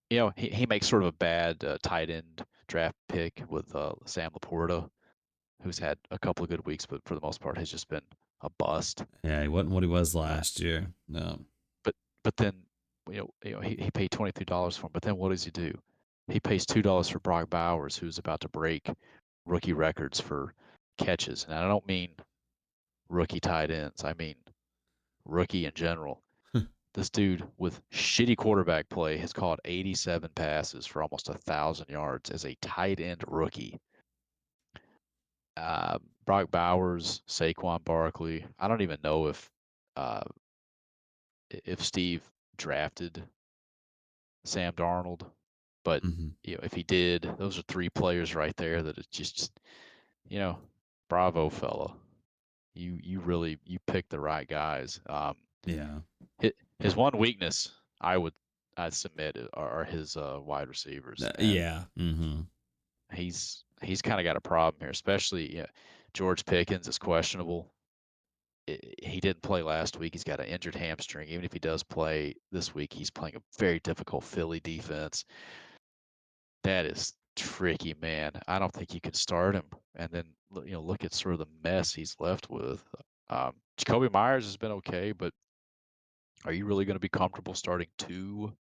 he makes sort of a bad tight end draft pick with Sam Laporta, who's had a couple of good weeks, but for the most part has just been a bust. Yeah, he wasn't what he was last year. No. But then he paid $23 for him. But then what does he do? He pays $2 for Brock Bowers, who's about to break rookie records for catches. And I don't mean rookie tight ends. I mean rookie in general. this dude with shitty quarterback play has caught 87 passes for almost 1,000 yards as a tight end rookie. Brock Bowers, Saquon Barkley. I don't even know uh, if Steve drafted Sam Darnold, but Mm-hmm. if he did, those are 3 players right there that it's just bravo, fella. You really picked the right guys. Yeah. His one weakness, I'd submit, are his wide receivers, and Yeah. Mm-hmm. he's kind of got a problem here, especially George Pickens is questionable. He didn't play last week. He's got an injured hamstring. Even if he does play this week, he's playing a very difficult Philly defense. That is tricky, man. I don't think you can start him. And then look at sort of the mess he's left with. Jacoby Myers has been okay, but are you really going to be comfortable starting 2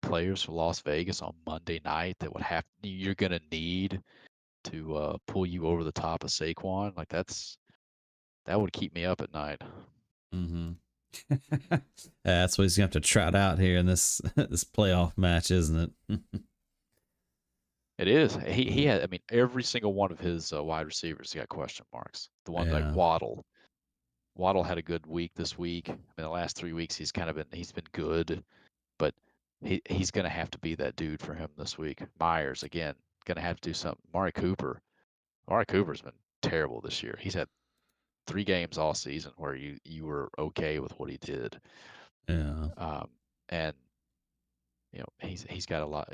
players for Las Vegas on Monday night that you're going to need to pull you over the top of Saquon? Like that would keep me up at night. Mm-hmm. That's what he's gonna have to trot out here in this this playoff match, isn't it? It is. He had. I mean, every single one of his wide receivers got question marks. The one like Yeah. Waddle. Waddle had a good week this week. I mean, the last 3 weeks he's been good, but he's gonna have to be that dude for him this week. Myers again gonna have to do something. Amari Cooper's been terrible this year. He's had 3 games all season where you were okay with what he did. Yeah. And he's got a lot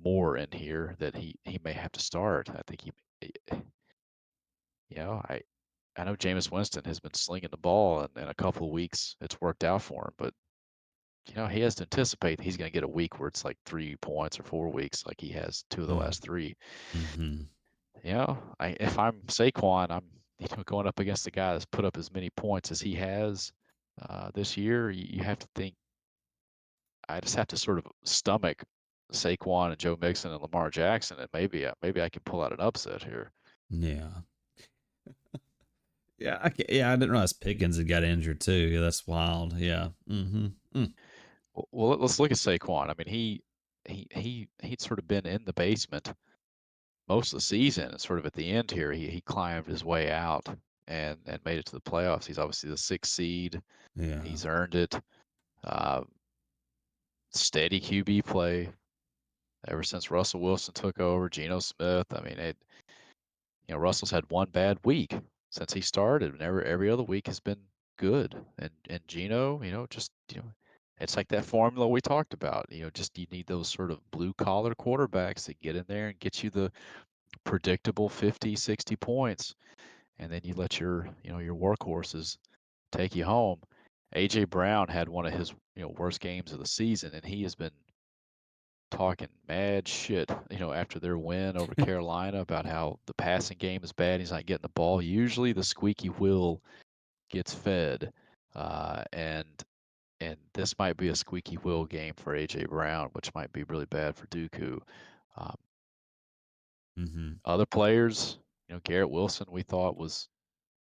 more in here that he may have to start. I think I know Jameis Winston has been slinging the ball, and in a couple of weeks it's worked out for him, but he has to anticipate he's going to get a week where it's like 3 points, or 4 weeks like he has 2 of the last 3. Mm-hmm. If I'm Saquon, I'm going up against a guy that's put up as many points as he has this year. You have to think. I just have to sort of stomach Saquon and Joe Mixon and Lamar Jackson, and maybe I can pull out an upset here. Yeah. Yeah. I didn't realize Pickens had got injured too. Yeah, that's wild. Yeah. Mm-hmm. Mm. Well, let's look at Saquon. I mean, he'd sort of been in the basement most of the season, and sort of at the end here, he climbed his way out and made it to the playoffs. He's obviously the 6th seed. Yeah. He's earned it. Steady QB play ever since Russell Wilson took over. Geno Smith. I mean, Russell's had 1 bad week since he started, and every other week has been good. And Geno, it's like that formula we talked about. Just you need those sort of blue collar quarterbacks that get in there and get you the predictable 50, 60 points, and then you let your workhorses take you home. AJ Brown had one of his worst games of the season, and he has been talking mad shit, after their win over Carolina about how the passing game is bad. He's not getting the ball. Usually the squeaky wheel gets fed, and this might be a squeaky wheel game for AJ Brown, which might be really bad for Dooku. Mm-hmm. Other players, Garrett Wilson, we thought was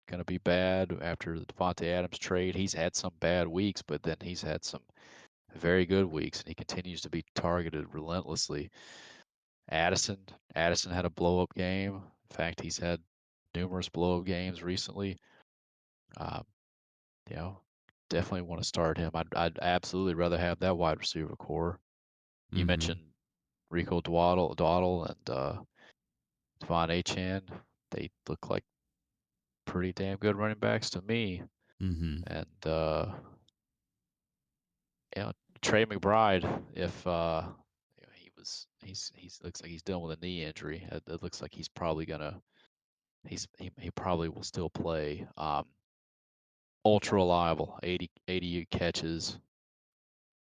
going to be bad after the Devontae Adams trade. He's had some bad weeks, but then he's had some very good weeks, and he continues to be targeted relentlessly. Addison had a blow-up game. In fact, he's had numerous blow-up games recently. Definitely want to start him. I'd absolutely rather have that wide receiver core. You Mm-hmm. mentioned Rico Dwaddle and Devon Achane. They look like pretty damn good running backs to me. Mm-hmm. And Trey McBride, if he looks like he's dealing with a knee injury. It looks like he's probably gonna he probably will still play. Ultra reliable, 80 catches,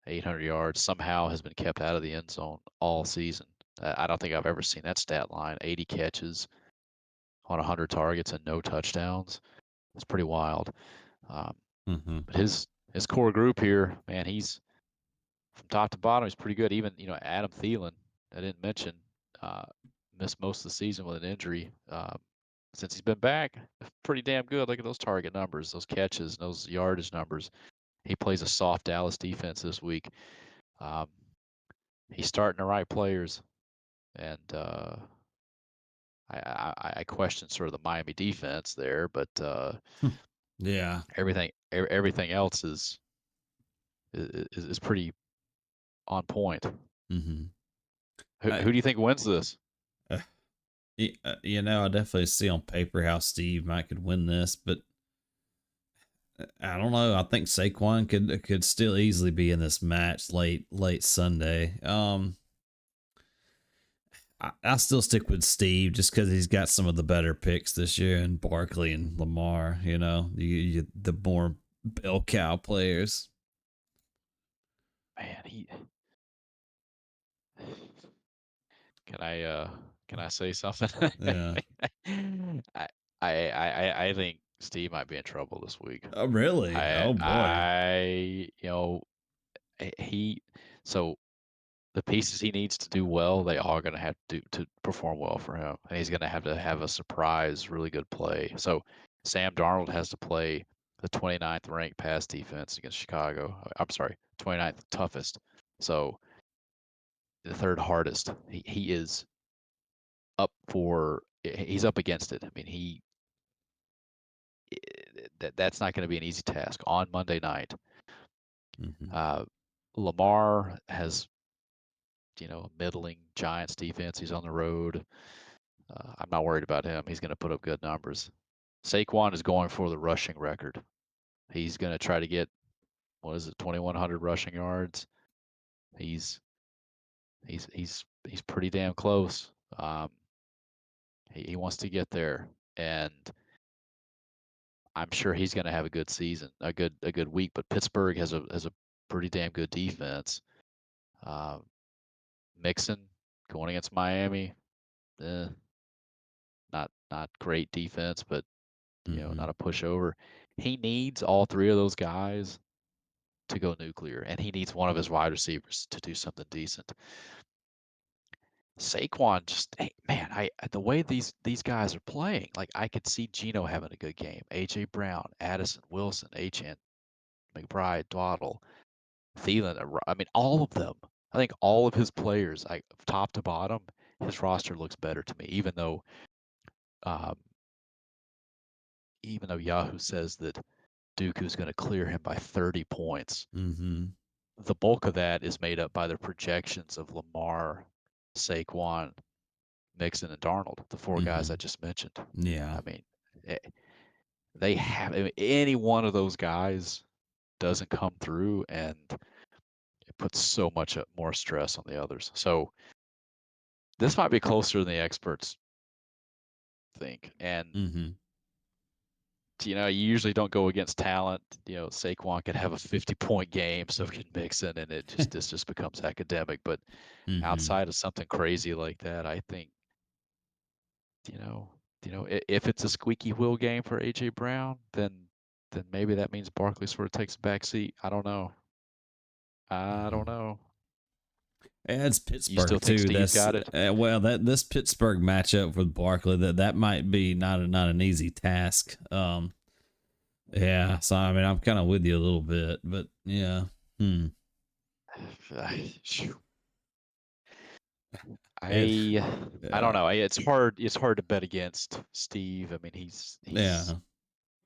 800 yards. Somehow has been kept out of the end zone all season. I don't think I've ever seen that stat line. 80 catches on 100 targets and no touchdowns. It's pretty wild. Mm-hmm. But his core group here, man, he's from top to bottom. He's pretty good. Even Adam Thielen, I didn't mention, missed most of the season with an injury. Since he's been back, pretty damn good. Look at those target numbers, those catches, those yardage numbers. He plays a soft Dallas defense this week. Um, he's starting the right players, and I question sort of the Miami defense there, but Yeah. everything else is pretty on point. Mm-hmm. Who do you think wins this? You know, I definitely see on paper how Steve might could win this, but I don't know. I think Saquon could still easily be in this match late Sunday. I still stick with Steve just because he's got some of the better picks this year, and Barkley and Lamar. You know, the more bell cow players. Man, he can I say something? Yeah. I, I think Steve might be in trouble this week. Oh, really? Oh boy. You know, he so the pieces he needs to do well, they are going to have to perform well for him, and he's going to have a surprise, really good play. So Sam Darnold has to play the 29th ranked pass defense against Chicago. I'm sorry, 29th toughest. So the third hardest. He is he's up against it. I mean, that's not going to be an easy task on Monday night. Mm-hmm. Lamar has, a middling Giants defense. He's on the road. I'm not worried about him. He's going to put up good numbers. Saquon is going for the rushing record. He's going to try to get, 2,100 rushing yards. He's pretty damn close. He wants to get there, and I'm sure he's going to have a good season, a good week. But Pittsburgh has a pretty damn good defense. Mixon going against Miami, eh, not great defense, but Mm-hmm. not a pushover. He needs all three of those guys to go nuclear, and he needs one of his wide receivers to do something decent. Saquon just, hey, man, the way these guys are playing, like I could see Geno having a good game. AJ Brown, Addison, Wilson, Achane, McBride, Dwaddle, Thielen. I mean, all of them. I think all of his players, like top to bottom, his roster looks better to me. Um, even though Yahoo says that Dooku's going to clear him by 30 points, Mm-hmm. the bulk of that is made up by the projections of Lamar, Saquon, Mixon, and Darnold, the four guys Mm-hmm. I just mentioned. Yeah. I mean, eh, they have any one of those guys doesn't come through, and it puts so much more stress on the others. So this might be closer than the experts think. And Mm-hmm. you usually don't go against talent. Saquon could have a 50-point game, so can Mixon, and this just becomes academic. But Mm-hmm. outside of something crazy like that, I think you know, if it's a squeaky wheel game for AJ Brown, then maybe that means Barkley sort of takes a back seat. I don't know. I Mm-hmm. don't know. Yeah, it's You still Pittsburgh think too. Steve's That's got it? well, that this Pittsburgh matchup with Barkley that might be not an easy task. Yeah. So I mean, I'm kind of with you a little bit, but yeah. Hmm. Phew. It, I don't yeah. know. It's hard to bet against Steve. I mean, Yeah.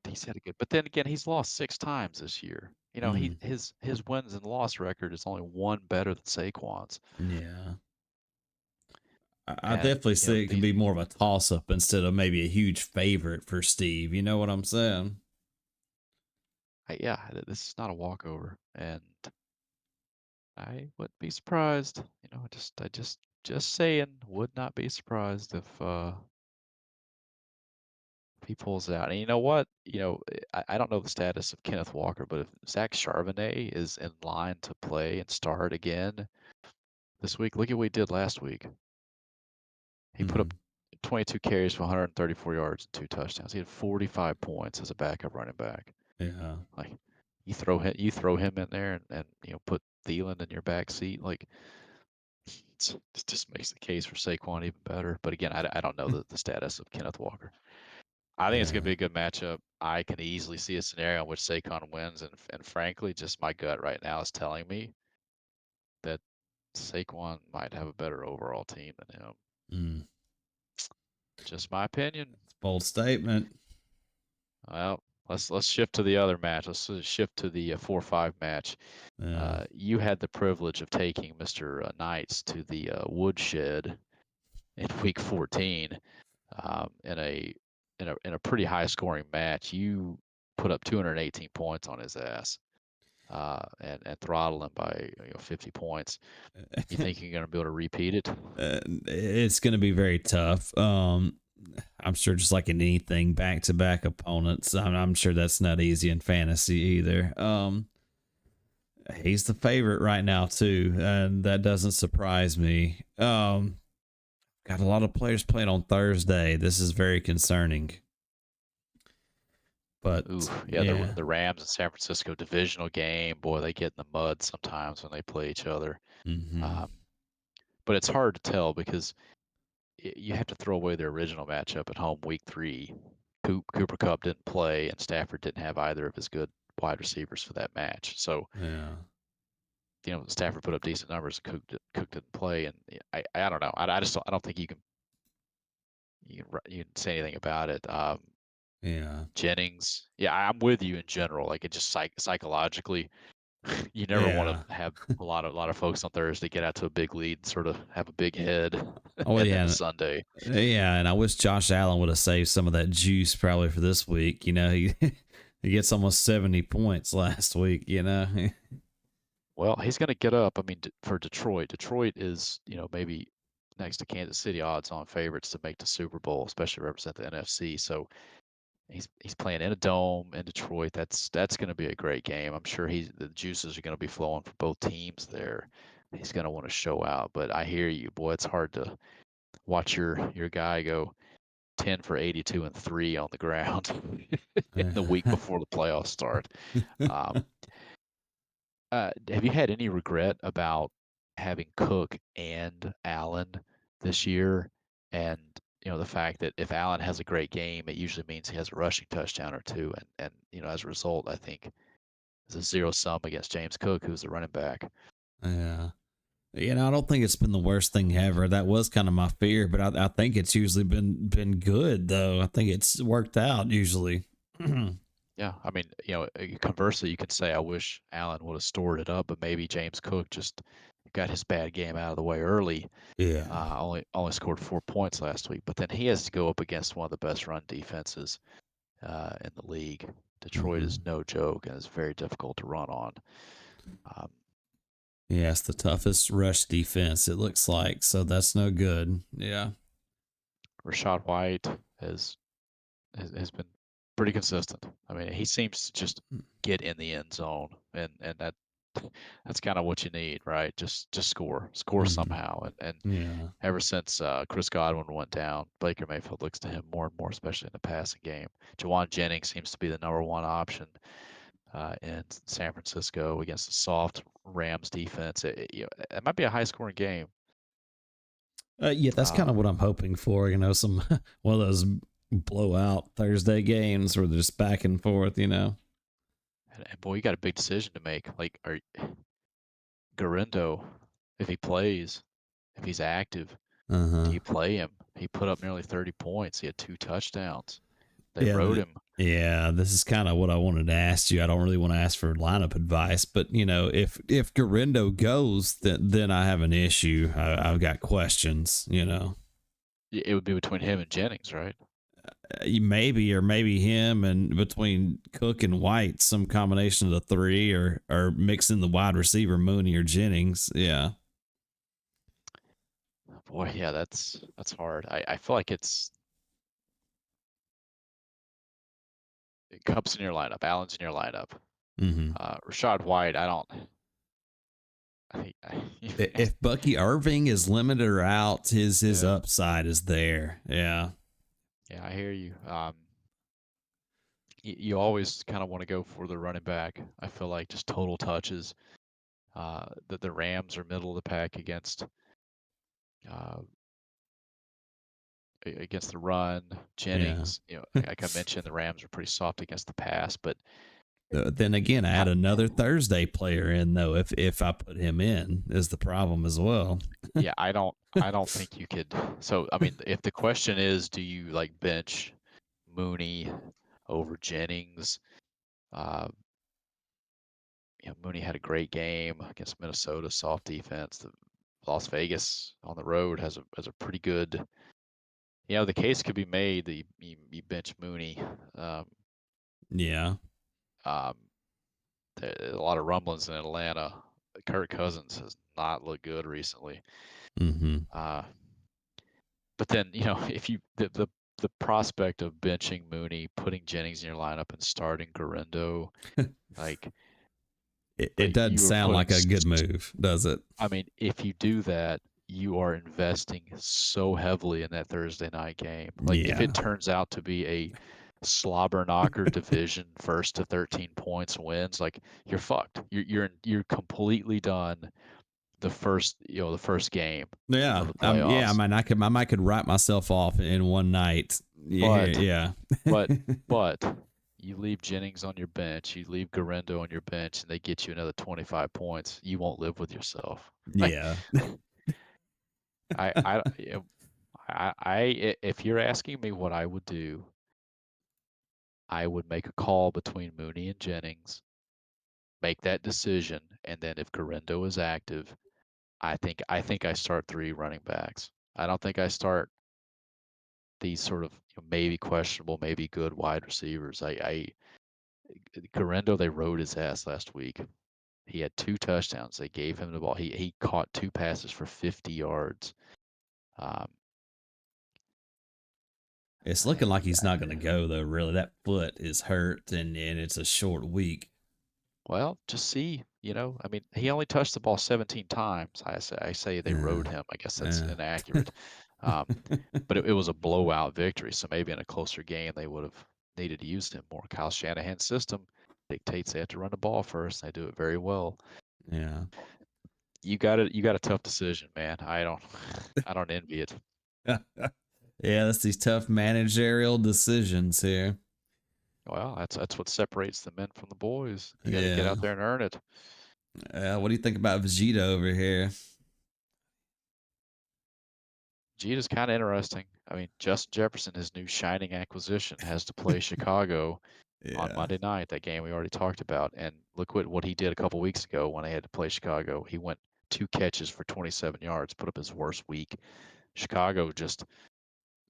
he's had a good, but then again, he's lost 6 times this year. Mm, His wins and loss record is only one better than Saquon's. yeah. I And definitely say it could these be more of a toss up instead of maybe a huge favorite for Steve. You know what I'm saying? yeah, this is not a walkover, and I wouldn't be surprised. I just saying, would not be surprised if he pulls it out. And you know what? I don't know the status of Kenneth Walker, but if Zach Charbonnet is in line to play and start again this week, look at what he did last week. He put up Hmm. 22 carries for 134 yards and 2 touchdowns. He had 45 points as a backup running back. Yeah. Like you throw him in there and put Thielen in your back seat. Like it just makes the case for Saquon even better. But again, I don't know the status of Kenneth Walker. I think it's gonna Yeah. be a good matchup. I can easily see a scenario in which Saquon wins, and frankly, just my gut right now is telling me that Saquon might have a better overall team than him. Mm. Just my opinion. Bold statement. Well, let's shift to the other match. Let's shift to the 4-5 match. Yeah. You had the privilege of taking Mr. Knights to the woodshed in Week 14 in a pretty high scoring match. You put up 218 points on his ass and throttled him by 50 points. You think you're going to be able to repeat it? It's going to be very tough. I'm sure just like in anything, back-to-back opponents. I'm sure that's not easy in fantasy either. He's the favorite right now too, and that doesn't surprise me. Got a lot of players playing on Thursday. This is very concerning. But Ooh, yeah. The Rams and San Francisco divisional game, boy, they get in the mud sometimes when they play each other. Mm-hmm. But it's hard to tell because you have to throw away their original matchup at home, Week 3. Cooper Kupp didn't play, and Stafford didn't have either of his good wide receivers for that match. So, Yeah. Stafford put up decent numbers. Cook didn't play, and I don't know. I don't think you can say anything about it. Yeah. Jennings, yeah, I'm with you in general. Like it just psychologically, you never want Yeah. to have a lot of folks on Thursday get out to a big lead, and sort of have a big head, Oh and then a yeah. Sunday. Yeah, and I wish Josh Allen would have saved some of that juice probably for this week. He he gets almost 70 points last week. Well, he's going to get up. I mean, for Detroit, Detroit is maybe next to Kansas City odds-on favorites to make the Super Bowl, especially represent the NFC. So he's playing in a dome in Detroit. That's going to be a great game. I'm sure the juices are going to be flowing for both teams there. He's going to want to show out. But I hear you, boy. It's hard to watch your guy go 10 for 82 and 3 on the ground in the week before the playoffs start. Um, have you had any regret about having Cook and Allen this year? And the fact that if Allen has a great game, it usually means he has a rushing touchdown or two, and as a result, I think it's a zero sum against James Cook, who's the running back. Yeah. I don't think it's been the worst thing ever. That was kind of my fear, but I think it's usually been good though. I think it's worked out usually. Yeah, I mean, conversely, you could say I wish Allen would have stored it up, but maybe James Cook just got his bad game out of the way early. Yeah. Only scored 4 points last week, but then he has to go up against one of the best run defenses in the league. Detroit is no joke, and it's very difficult to run on. Yeah, it's the toughest rush defense, it looks like. So that's no good. Yeah. Rachaad White has been pretty consistent. I mean, he seems to just get in the end zone, and that's kind of what you need, right? Just score somehow. And Yeah. ever since Chris Godwin went down, Baker Mayfield looks to him more and more, especially in the passing game. Jauan Jennings seems to be the number one option in San Francisco against a soft Rams defense. It might be a high scoring game. Yeah, that's kind of what I'm hoping for. Some one of those blowout Thursday games where they're just back and forth. And boy, you got a big decision to make. Like, Garindo, if he plays, if he's active, do you play him? He put up nearly 30 points. He had 2 touchdowns. They rode him. Yeah, this is kind of what I wanted to ask you. I don't really want to ask for lineup advice, but if Garindo goes, then I have an issue. I've got questions. It would be between him and Jennings, right? Maybe him, and between Cook and White, some combination of the three, or mixing the wide receiver Mooney or Jennings. Yeah. Boy, yeah, that's hard. I feel like it's Kupp's in your lineup, Allen's in your lineup. Rachaad White, if Bucky Irving is limited or out, his upside is there. Yeah. Yeah, I hear you. You always kind of want to go for the running back. I feel like just total touches. That the Rams are middle of the pack against against the run. Jennings, like I mentioned, the Rams are pretty soft against the pass, but Then again, I I, had another Thursday player in though. If I put him in, is the problem as well. yeah, I don't think you could. So I mean, if the question is, do you like bench Mooney over Jennings? Uh, Mooney had a great game against Minnesota, soft defense. Las Vegas on the road has a pretty good. The case could be made that you bench Mooney. Yeah. Um, there's a lot of rumblings in Atlanta. Kirk Cousins has not looked good recently. Mm-hmm. But then, if you the prospect of benching Mooney, putting Jennings in your lineup, and starting Garendo, like It doesn't you are sound like putting. a good move, does it? I mean, if you do that, you are investing so heavily in that Thursday night game. Like if Yeah. it turns out to be a slobber knocker division first to 13 points wins, like you're fucked. You're completely done the first game Yeah. of the Yeah. I playoffs. mean, I might could write myself off in one night. Yeah. But Yeah. but you leave Jennings on your bench, you leave Garendo on your bench, and they get you another 25 points. You won't live with yourself. Yeah. If you're asking me what I would do, I would make a call between Mooney and Jennings, make that decision, and then if Garendo is active, I think I start 3 running backs. I don't think I start these sort of maybe questionable, maybe good wide receivers. Garendo, they rode his ass last week. He had 2 touchdowns. They gave him the ball. He caught 2 passes for 50 yards. Um, It's looking like he's not going to go though. Really, that foot is hurt, and it's a short week. Well, just see, I mean, he only touched the ball 17 times. I say they rode him. I guess that's Yeah. inaccurate. Um, but it was a blowout victory. So maybe in a closer game, they would have needed to use him more. Kyle Shanahan's system dictates they have to run the ball first. They do it very well. Yeah. You got a tough decision, man. I don't envy it. Yeah, that's these tough managerial decisions here. Well, that's what separates the men from the boys. You got to get Yeah. out there and earn it. What do you think about Vegeta over here? Vegeta's kind of interesting. I mean, Justin Jefferson, his new shining acquisition, has to play Chicago on Yeah. Monday night, that game we already talked about. And look what he did a couple weeks ago when they had to play Chicago. He went 2 catches for 27 yards, put up his worst week. Chicago just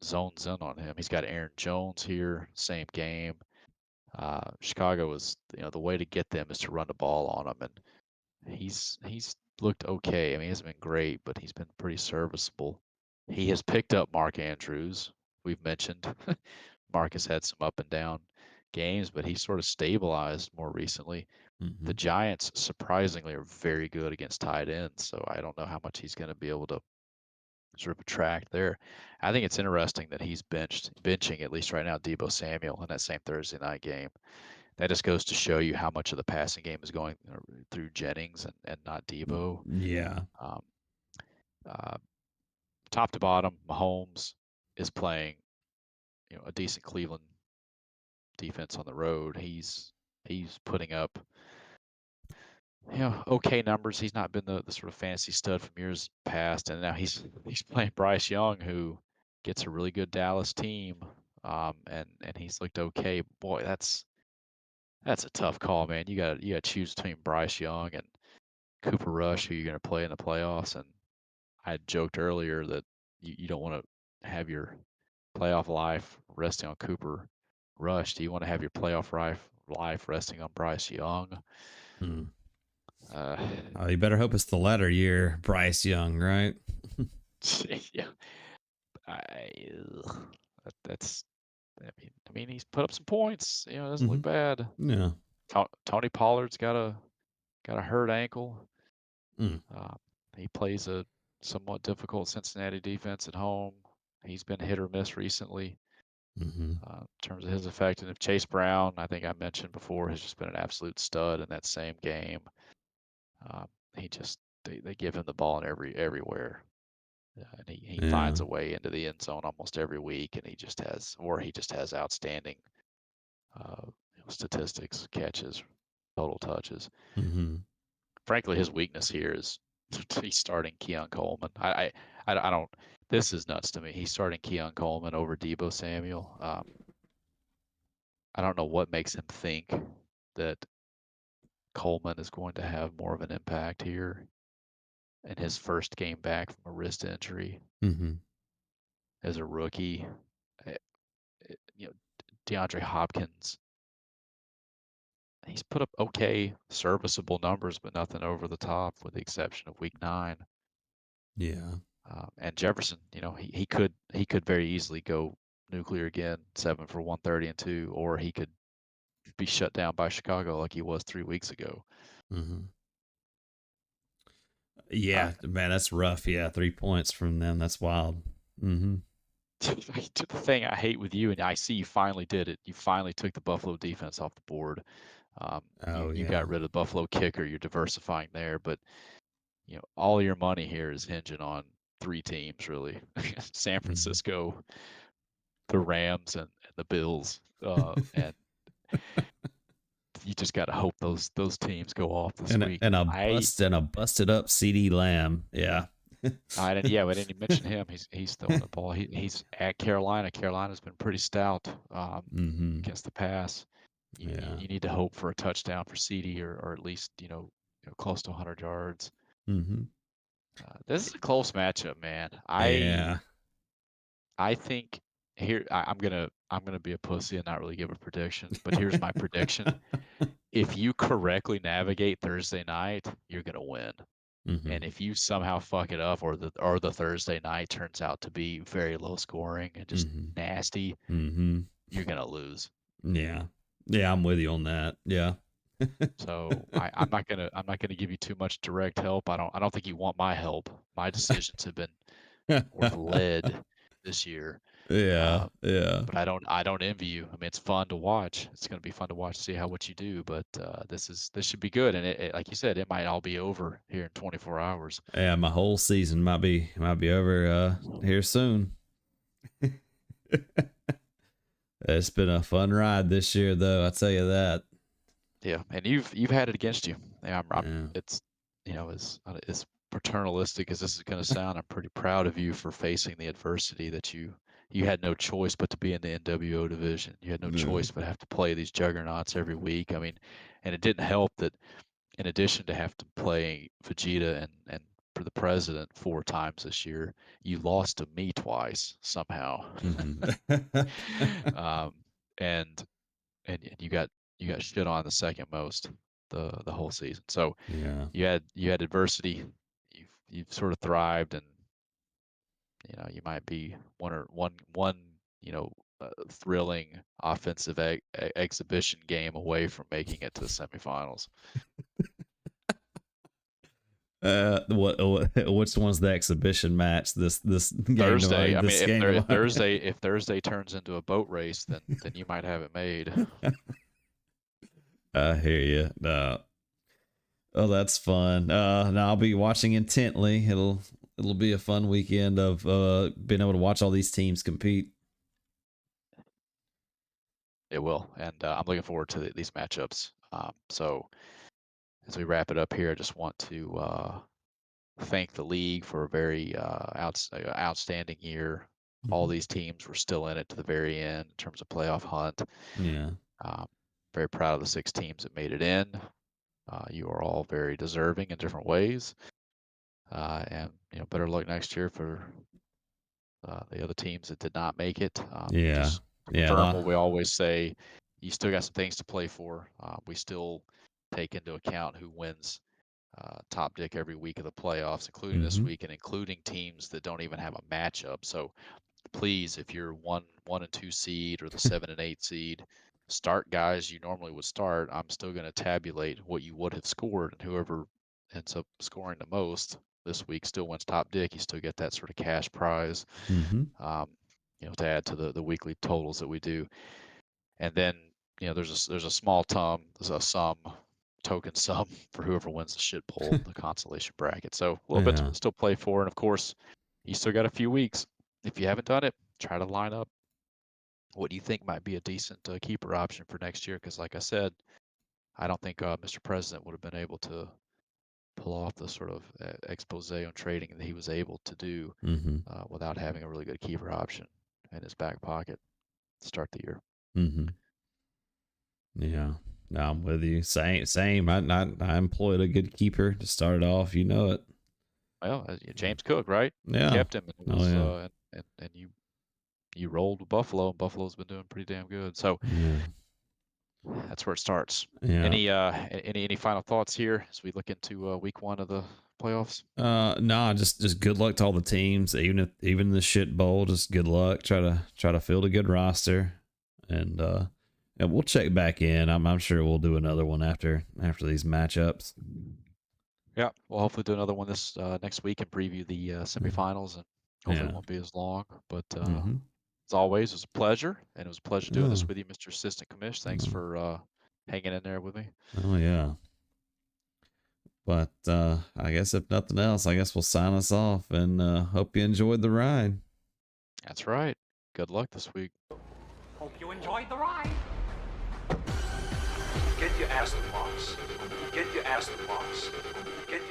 zones in on him. He's got Aaron Jones here, same game. Chicago is, the way to get them is to run the ball on them, and he's looked okay. I mean, he hasn't been great, but he's been pretty serviceable. He has picked up Mark Andrews. We've mentioned Mark has had some up and down games, but he's sort of stabilized more recently. Mm-hmm. The Giants, surprisingly, are very good against tight ends, so I don't know how much he's going to be able to sort of attract there. I think it's interesting that he's benching, at least right now, Deebo Samuel in that same Thursday night game. That just goes to show you how much of the passing game is going through Jennings and not Deebo. Yeah. Um, uh, top to bottom, Mahomes is playing, a decent Cleveland defense on the road. He's putting up, okay numbers. He's not been the sort of fantasy stud from years past, and now he's playing Bryce Young, who gets a really good Dallas team, and he's looked okay. Boy, that's a tough call, man. You got to choose between Bryce Young and Cooper Rush, who you're going to play in the playoffs. And I had joked earlier that you don't want to have your playoff life resting on Cooper Rush. Do you want to have your playoff life resting on Bryce Young? Hmm. Uh, You better hope it's the latter year, Bryce Young, right? yeah, that's. I mean, he's put up some points. It doesn't look bad. Yeah. Tony Pollard's got a hurt ankle. Mm. He plays a somewhat difficult Cincinnati defense at home. He's been hit or miss recently Mm-hmm. in terms of his effectiveness. Chase Brown, I think I mentioned before, has just been an absolute stud in that same game. They give him the ball in everywhere. and he Yeah. finds a way into the end zone almost every week, and he just has outstanding statistics, catches, total touches. Mm-hmm. Frankly, his weakness here is he's starting Keon Coleman. I don't. This is nuts to me. He's starting Keon Coleman over Debo Samuel. I don't know what makes him think that Coleman is going to have more of an impact here in his first game back from a wrist injury Mm-hmm. as a rookie. Eh, You know, DeAndre Hopkins, he's put up okay, serviceable numbers, but nothing over the top, with the exception of Week 9. Yeah. And Jefferson, he could very easily go nuclear again, 7 for 130 and 2, or he could be shut down by Chicago like he was 3 weeks ago. Mm-hmm. Uh, Yeah, man, that's rough. Yeah, 3 points from them. That's wild. Mm-hmm. the thing I hate with you, and I see you finally did it. You finally took the Buffalo defense off the board. You Oh you yeah. got rid of the Buffalo kicker. You're diversifying there, but all your money here is hinging on 3 teams really: San Mm-hmm. Francisco, the Rams, and the Bills. And you just got to hope those teams go off this week. And a busted up CD Lamb. Yeah. We didn't even mention him. He's throwing the ball. He's at Carolina. Carolina's been pretty stout Mm-hmm. against the pass. Yeah. You need to hope for a touchdown for CD, or at least close to 100 yards. Mm-hmm. This is a close matchup, man. Yeah. I think here I'm gonna be a pussy and not really give a prediction, but here's my prediction. If you correctly navigate Thursday night, you're gonna win. Mm-hmm. And if you somehow fuck it up, or the Thursday night turns out to be very low scoring and just Mm-hmm. nasty, Mm-hmm. you're gonna lose. Yeah. Yeah, I'm with you on that. Yeah. So I'm not gonna give you too much direct help. I don't think you want my help. My decisions have been worth lead this year. Yeah. Yeah. But I don't envy you. I mean, it's fun to watch. It's going to be fun to watch, to see what you do. But this should be good. And like you said, it might all be over here in 24 hours. Yeah, my whole season might be over here soon. It's been a fun ride this year, though. I tell you that. Yeah, and you've had it against you. Yeah, Yeah. it's as paternalistic as this is going to sound, I'm pretty proud of you for facing the adversity that you had no choice but to be in the NWO division. You had no Yeah. choice but have to play these juggernauts every week. I mean, and it didn't help that in addition to have to play Vegeta and for the president 4 times this year, you lost to me twice somehow. Mm-hmm. And you got shit on the second most the whole season. So Yeah. you had adversity. You've sort of thrived, and you might be one thrilling offensive exhibition game away from making it to the semifinals. Which one's the exhibition match? This game Thursday. tomorrow, I mean, this game tomorrow? if Thursday turns into a boat race, then you might have it made. I hear you. Oh, that's fun. Now I'll be watching intently. It'll be a fun weekend of being able to watch all these teams compete. It will, and I'm looking forward to these matchups. So as we wrap it up here, I just want to thank the league for a very outstanding year. All these teams were still in it to the very end in terms of playoff hunt. Yeah. Very proud of the 6 teams that made it in. You are all very deserving in different ways. And better luck next year for the other teams that did not make it. Yeah. Just confirm what we always say. You still got some things to play for. We still take into account who wins top dick every week of the playoffs, including this week, and including teams that don't even have a matchup. So please, if you're 1 and 2 seed or the 7 and 8 seed, start guys you normally would start. I'm still going to tabulate what you would have scored, and whoever ends up scoring the most this week still wins top dick. You still get that sort of cash prize, to add to the weekly totals that we do. And then there's a small sum token sum for whoever wins the shit bowl, the consolation bracket. So a little bit to still play for, and of course, You still got a few weeks. If you haven't done it, try to line up what do you think might be a decent keeper option for next year. Because, like I said, I don't think Mr. President would have been able to pull off the sort of expose on trading that he was able to do Mm-hmm. without having a really good keeper option in his back pocket to start the year. Mm-hmm. Yeah. No, I'm with you. Same. I employed a good keeper to start it off. You know it. Well, James Cook, right? Yeah. Kept him, and it Oh, was, yeah. and you rolled with Buffalo, and Buffalo's been doing pretty damn good. So Yeah. that's where it starts. Yeah. Any final thoughts here as we look into week 1 of the playoffs? No, just good luck to all the teams. Even the shit bowl, just good luck. Try to field a good roster, and we'll check back in. I'm sure we'll do another one after these matchups. Yeah, we'll hopefully do another one this next week and preview the semifinals, and hopefully Yeah. it won't be as long. But Mm-hmm. as always, it was a pleasure, and it was a pleasure doing this Yeah. with you, Mr. Assistant Commish. Thanks Oh. for hanging in there with me. Oh yeah. But I guess if nothing else, I guess we'll sign us off, and hope you enjoyed the ride. That's right. Good luck this week. Hope you enjoyed the ride. Get your ass to box. Get your ass to box. Get